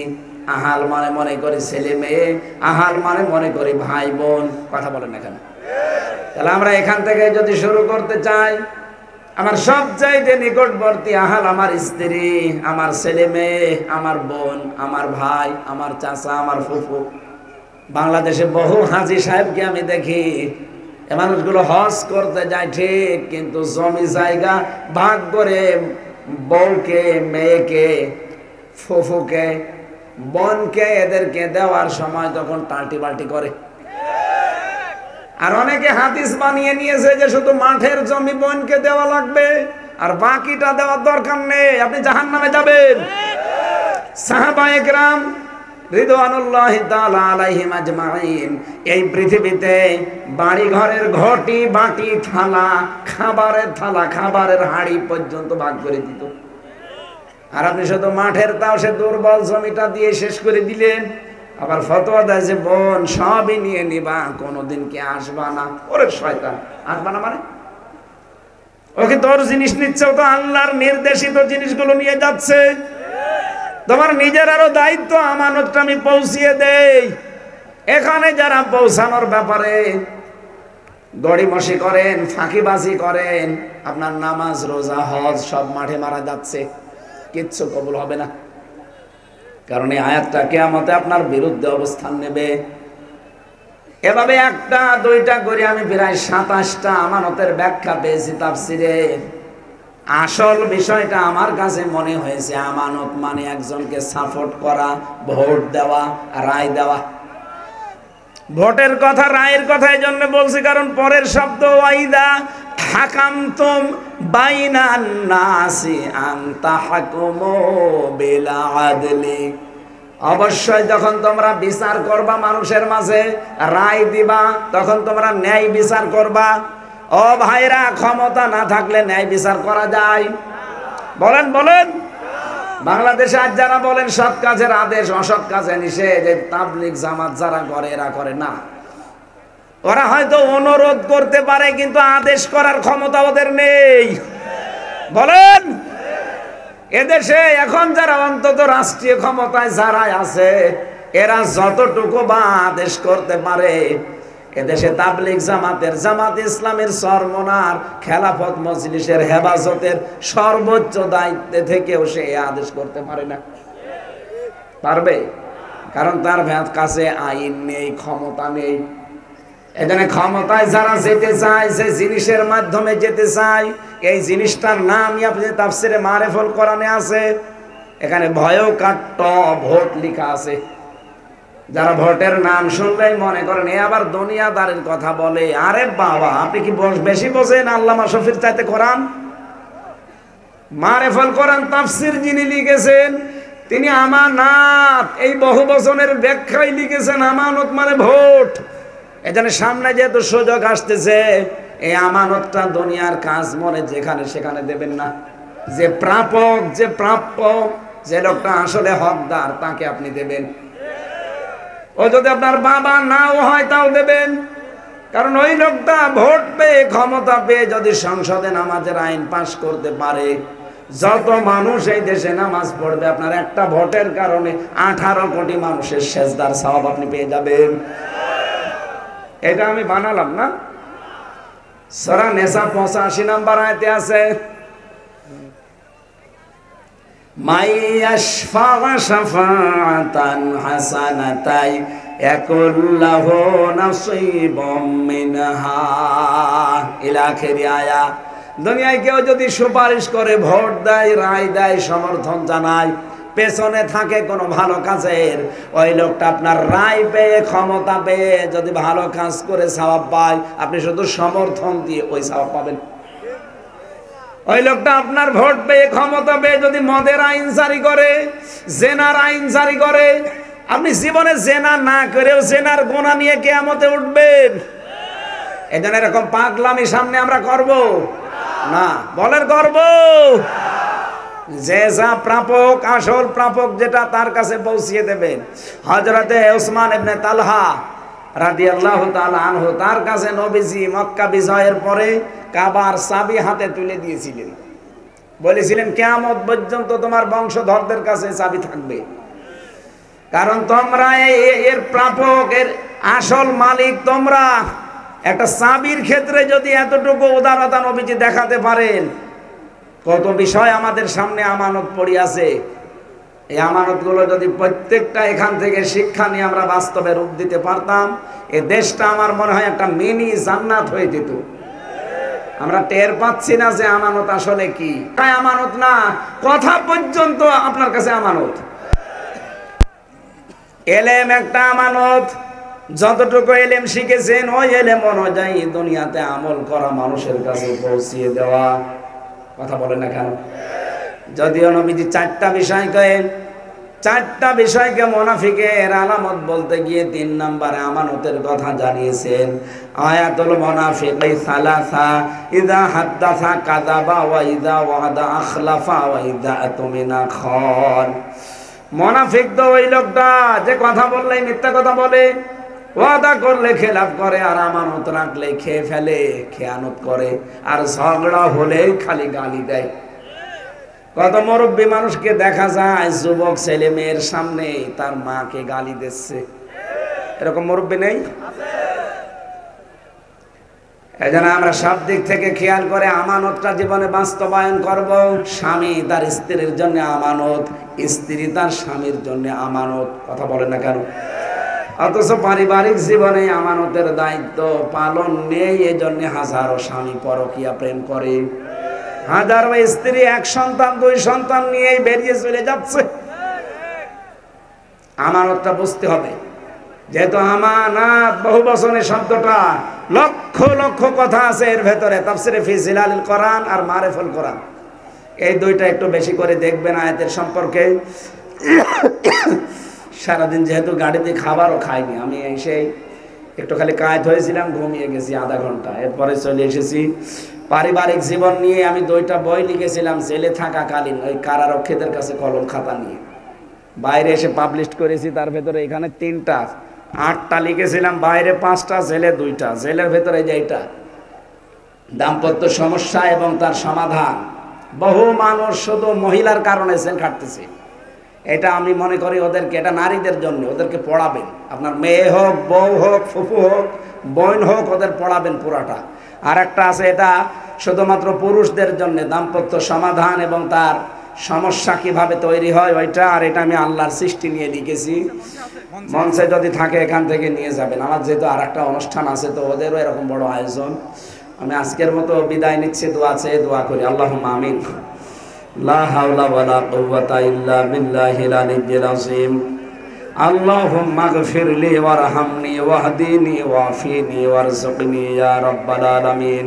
আহাল মানে মনে করি ছেলে মেয়ে, আহাল মানে মনে করি ভাই বোন। কথা বলেন না কেন? তাহলে আমরা এখান থেকে যদি শুরু করতে চাই, আমার সবচাইতে নিকটবর্তী আহাল আমার স্ত্রী, আমার ছেলে মেয়ে, আমার বোন, আমার ভাই, আমার চাচা, আমার ফুফু। বাংলাদেশে বহু হাজী সাহেবকে আমি দেখি, এ মানুষগুলো হজ করতে যায় ঠিক, কিন্তু জমি জায়গা ভাগ করে বউকে, মেয়েকে, ফুফুকে, বোনকে এদেরকে দেওয়ার সময় তখন টাল্টি বাল্টি করে। আর অনেকে হাদিস বানিয়ে নিয়েছে যে শুধু মাঠের জমি বোনকে দেওয়া লাগবে আর বাকিটা দেওয়ার দরকার নেই, আপনি জাহান্নামে যাবেন। সাহাবায়ে কেরাম রিদওয়ানুল্লাহি তাআলা আলাইহিম আজমাইন এই পৃথিবীতে বাড়ি ঘরের ঘটি, বাটি, থালা, খাবারের হাঁড়ি পর্যন্ত ভাগ করে দিত। আর আপনি শুধু মাঠের তাও সে দুর্বল জমিটা দিয়ে শেষ করে দিলেন। আবার ফতোয়া দেয় যে বোন সবই নিয়ে নিবা, কোনোদিন কি আসবা না। ওরে শয়তান, আসবা না মানে ওকে তোর জিনিস নিচ্ছে, ও তো আল্লাহর নির্দেশিত জিনিসগুলো নিয়ে যাচ্ছে। তোমার নিজের আরো দায়িত্ব, আমানতটা আমি পৌঁছিয়ে দেই। এখানে যারা পৌঁছানোর ব্যাপারে গড়িমসি করেন, ফাঁকিবাজি করেন, আপনার নামাজ, রোজা, হজ সব মাঠে মারা যাচ্ছে, কিচ্ছু কবুল হবে না। কারণ এই আয়াতটা কিয়ামতে আপনার বিরুদ্ধে অবস্থান নেবে। এভাবে একটা দুইটা করে আমি প্রায় 27টা আমানতের ব্যাখ্যা পেয়েছি তাফসিরে। আসল বিষয়টা আমার কাছে মনে হয়েছে, আমানত মানে একজনকে সাপোর্ট করা, ভোট দেওয়া, রায় দেওয়া। ভোটের কথা, রায়ের কথা এই জন্য বলছি কারণ পরের শব্দ ওয়াইদা হাকামতুম বাইনান নাসি আন তাহকুমু বিল আদলি। অবশ্যই যখন তোমরা বিচার করবা, মানুষের মাঝে রায় দিবা, তখন তোমরা ন্যায় বিচার করবা। ও ভাইরা, ক্ষমতা না থাকলে ন্যায় বিচার করা যায়? বলেন বলেন। বাংলাদেশে আজ যারা বলেন সৎ কাজের আদেশ, অসৎ কাজে নিষেধ, তাবলীগ জামাত যারা করে এরা করে না। ওরা হয়তো অনুরোধ করতে পারে কিন্তু আদেশ করার ক্ষমতা ওদের নেই। বলেন। এদেশে এখন যারা অন্তত রাষ্ট্রীয় ক্ষমতায় যারা আছে, এরা যতটুকু বা আদেশ করতে পারে, এদেশে তাবলীগ জামাতের, জামাত ইসলামের সরমনার, খেলাফত মজলিসের হেফাজতের সর্বোচ্চ দায়িত্বে থেকেও সে আদেশ করতে পারে না। পারবে? কারণ তার কাছে আইন নেই, ক্ষমতা নেই। এখানে ক্ষমতায় যারা যেতে চায়, যে জিনিসের মাধ্যমে যেতে চায়, এই জিনিসটার নামই আপনি তাফসিরে মারিফুল কোরআনে আছে। এখানে ভয়ও কাট্ট ভোট লেখা আছে। যারা ভোটের নাম শুনলেই মনে করেন এ আবার দুনিয়াদারের কথা বলে। আরে বাবা, আপনি কি বেশি বোঝেন আল্লামা শফির চাইতে? কোরআন মারিফুল কোরআন তাফসির যিনি লিখেছেন, তিনি আমানত এই বহু বচনের ব্যাখ্যায় লিখেছেন আমানত মানে ভোট। এখানে সামনে যেহেতু সুযোগ আসতেছে, এই আমানতটা দুনিয়ার কাজ মনে যেখানে সেখানে দেবেন না। যে প্রাপক, যে প্রাপ্য, যে লোকটা আসলে হকদার, তাকে আপনি দেবেন। ও যদি আপনার বাবা নাও হয় তাও দেবেন। কারণ ওই লোকটা ভোট পেয়ে, ক্ষমতা পেয়ে যদি সংসদে নামাজের আইন পাশ করতে পারে, যত মানুষ এই দেশে নামাজ পড়বে, আপনার একটা ভোটের কারণে 18 কোটি মানুষের সেজদার সওয়াব আপনি পেয়ে যাবেন। এটা আমি বানালাম না, সূরা নিসা 85 নম্বর আয়াতে আছে, মাইয়াশফা শাফাআতান হাসানাতাই ইয়াকুল্লাহু নাসীবুম মিনহা ইলা আখিরি আয়া। দুনিয়ায় কেউ যদি সুপারিশ করে, ভোট দেয়, রায় দেয়, সমর্থন জানায়, পেছনে থাকে কোনো ভালো কাজের, ওই লোকটা আপনার রায় পেয়ে, ক্ষমতা পেয়ে যদি ভালো কাজ করে সওয়াব পায়, আপনি শুধু সমর্থন দিয়ে ওই সওয়াব পাবেন। ওই লোকটা আপনার ভোট পেয়ে ক্ষমতা পেয়ে যদি মদের আইন জারি করে, জেনার আইন জারি করে, আপনি জীবনে জেনা না করেও জেনার গোনা নিয়ে কিয়ামতে উঠবেন। এজন্য এরকম পাগলামি সামনে আমরা করব না। বলেন করব? যে যা প্রাপক, আসল প্রাপক যেটা, তার কাছে পৌঁছিয়ে দেবেন। হযরতে ওসমান ইবনে তালহা রাদিয়াল্লাহু তাআলা আনহু, তার কাছে নবীজি মক্কা বিজয়ের পরে কাবার চাবি হাতে তুলে দিয়েছিলেন। বলেছিলেন কিয়ামত পর্যন্ত তোমার বংশধরদের কাছে চাবি থাকবে, কারণ তোমরা এর প্রাপক, এর আসল মালিক তোমরা। একটা চাবির ক্ষেত্রে যদি এতটুকু উদারতা নবীজি দেখাতে পারেন, কত বিষয় আমাদের সামনে আমানত পড়ে আছে। এই আমানতগুলো যদি প্রত্যেকটা এখান থেকে শিক্ষা নিয়ে আমরা বাস্তবে রূপ দিতে পারতাম, এই দেশটা আমার মনে হয় একটা মিনি জান্নাত হয়ে যেত। আমরা টের পাচ্ছি না যে আমানত আসলে কি। আমানত না, কথা পর্যন্ত আপনার কাছে আমানত। এলেম একটা আমানত। যতটুকু এলেম শিখেছেন ওই এলেম অনুযায়ী দুনিয়াতে আমল করা, মানুষের কাছে পৌঁছিয়ে দেওয়া। কথা বলেন না কেন? যদিও নবীজি চারটা বিষয়কে মুনাফিকের আলামত বলতে গিয়ে 3 নম্বরে আমানতের কথা জানিয়েছেন। আয়াতুল মুনাফিকি সালাসা, ইযা হাদাসা কাযাবা ওয়া ইযা ওয়াদা আখলাফা ওয়া ইযা আতুমিনা খান। মুনাফিক তো ওই লোকটা যে কথা বললেই মিথ্যা কথা বলে, ওয়াদা করলে খেলাফ করে, আর আমানত রাখলে খেয়ে ফেলে, খেয়ানত করে, আর ঝগড়া হলেই খালি গালি দেয়। কত মুরব্বী মানুষকে দেখা যায় যুবক ছেলে মেয়ের সামনে তার মাকে গালি দিচ্ছে। এরকম মুরব্বী নেই? এজন্য আমরা সব দিক থেকে খেয়াল করে আমানতটা জীবনে বাস্তবায়ন করব। স্বামী তার স্ত্রীর জন্য আমানত, স্ত্রী তার স্বামীর জন্য আমানত। কথা বলেন না কেন? অথচ পারিবারিক জীবনে আমানতের দায়িত্ব পালন নেই। এজন্য হাজারো স্বামী পরকীয়া প্রেম করে, হাজারো স্ত্রী 1 সন্তান 2 সন্তান নিয়েই বেরিয়ে চলে যাচ্ছে। আমানতটা বুঝতে হবে। যেহেতু আমানাত বহু বচনের শব্দটা, লক্ষ লক্ষ কথা আছে এর ভেতরে। তাফসিরে ফি জিলালিল কোরআন আর মারিফুল কোরআন, এই দুইটা একটু বেশি করে দেখবেন আয়াতের সম্পর্কে। সারাদিন যেহেতু গাড়িতে খাবারও খাইনি, আমি এসে একটু খালি কায়েত হয়েছিলাম, ঘুমিয়ে গেছি আধা ঘন্টা। এরপরে চলে এসেছি। পারিবারিক জীবন নিয়ে আমি 2টা বই লিখেছিলাম জেলে থাকাকালীন, ওই কারারক্ষীদের কাছে কলম খাতা নিয়ে। বাইরে এসে পাবলিশ করেছি। তার ভেতরে এখানে 3টা, 8টা লিখেছিলাম, বাইরে 5টা, জেলে 2টা। জেলের ভেতরে যে এটা দাম্পত্য সমস্যা এবং তার সমাধান। বহু মানুষ শুধু মহিলার কারণে জেল খাটতেছে। এটা আমি মনে করি ওদেরকে, এটা নারীদের জন্য, ওদেরকে পড়াবেন। আপনার মেয়ে হোক, বউ হোক, ফুফু হোক, বোন হোক, ওদের পড়াবেন পুরাটা। আর একটা আছে, এটা শুধুমাত্র পুরুষদের জন্য, দাম্পত্য সমাধান এবং তার সমস্যা কিভাবে তৈরি হয় ওইটা। আর এটা আমি আল্লাহর সৃষ্টি নিয়ে লিখেছি। মঞ্চে যদি থাকে এখান থেকে নিয়ে যাবেন। আমার যেহেতু আর একটা অনুষ্ঠান আছে, তো ওদেরও এরকম বড় আয়োজন। আমি আজকের মতো বিদায় নিচ্ছি। দোয়া চেয়ে দোয়া করি। আল্লাহুম্মা আমিন। লা হাওলা ওয়ালা কুওয়াতা ইল্লা বিল্লাহিল আলিয়্যিল আযীম। আল্লাহুম্মা গফিরলি ওয়ারহামনি ওয়াহদিনি ওয়াফিনি ওয়ারযুকনি ইয়া রাব্বাল আলামিন।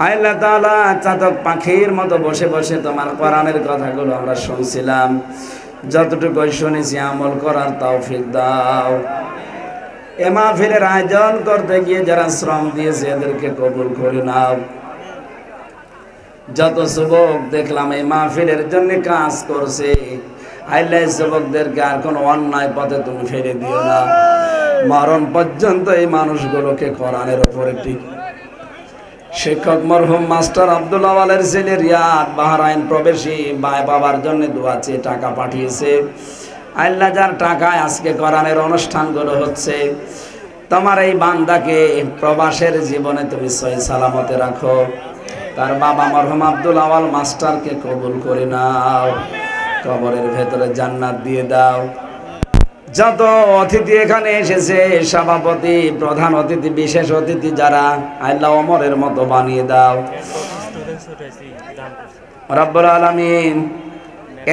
আল্লাহ তাআলা, চাতক পাখির মতো বসে বসে তোমার কোরআনের কথাগুলো আমরা শুনছিলাম। যতটুকু শুনেছি আমল করার তৌফিক দাও। এ মাহফিলের আয়োজন করতে গিয়ে যারা শ্রম দিয়েছে এদেরকে কবুল করে নাও। যত যুবক দেখলাম এই মাহফিলের জন্য কাজ করছে, আল্লাহ যুবকদেরকে আর কোনো অন্যায় পথে তুমি ফেলে দিও না। মরণ পর্যন্ত এই মানুষগুলোকে কোরআনের উপরে ঠিক। শিক্ষক মরহুম মাস্টার আব্দুল আওয়ালের ছেলে রিয়াদ বাহরাইন প্রবেশী বাবার জন্য দোয়া চেয়ে টাকা পাঠিয়েছে। আল্লাহ, যার টাকায় আজকে কোরআনের অনুষ্ঠানগুলো হচ্ছে, তোমার এই বান্দাকে প্রবাসের জীবনে তুমি সহি সালামতে রাখো। তার বাবা মরহুম আব্দুল আওয়াল মাস্টারকে কবুল করে নাও, কবরের ভেতরে জান্নাত দিয়ে দাও। যত অতিথি এখানে এসেছে, সভাপতি, প্রধান অতিথি, বিশেষ অতিথি যারা, আল্লাহ ওমরের মতো বানিয়ে দাও রব্বুল আলামিন।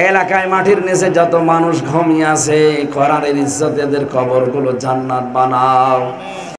এলাকায় মাটির নিচে যত মানুষ ঘুমিয়ে আছে, কোরআনের ইজ্জত এদের কবরগুলো জান্নাত বানাও।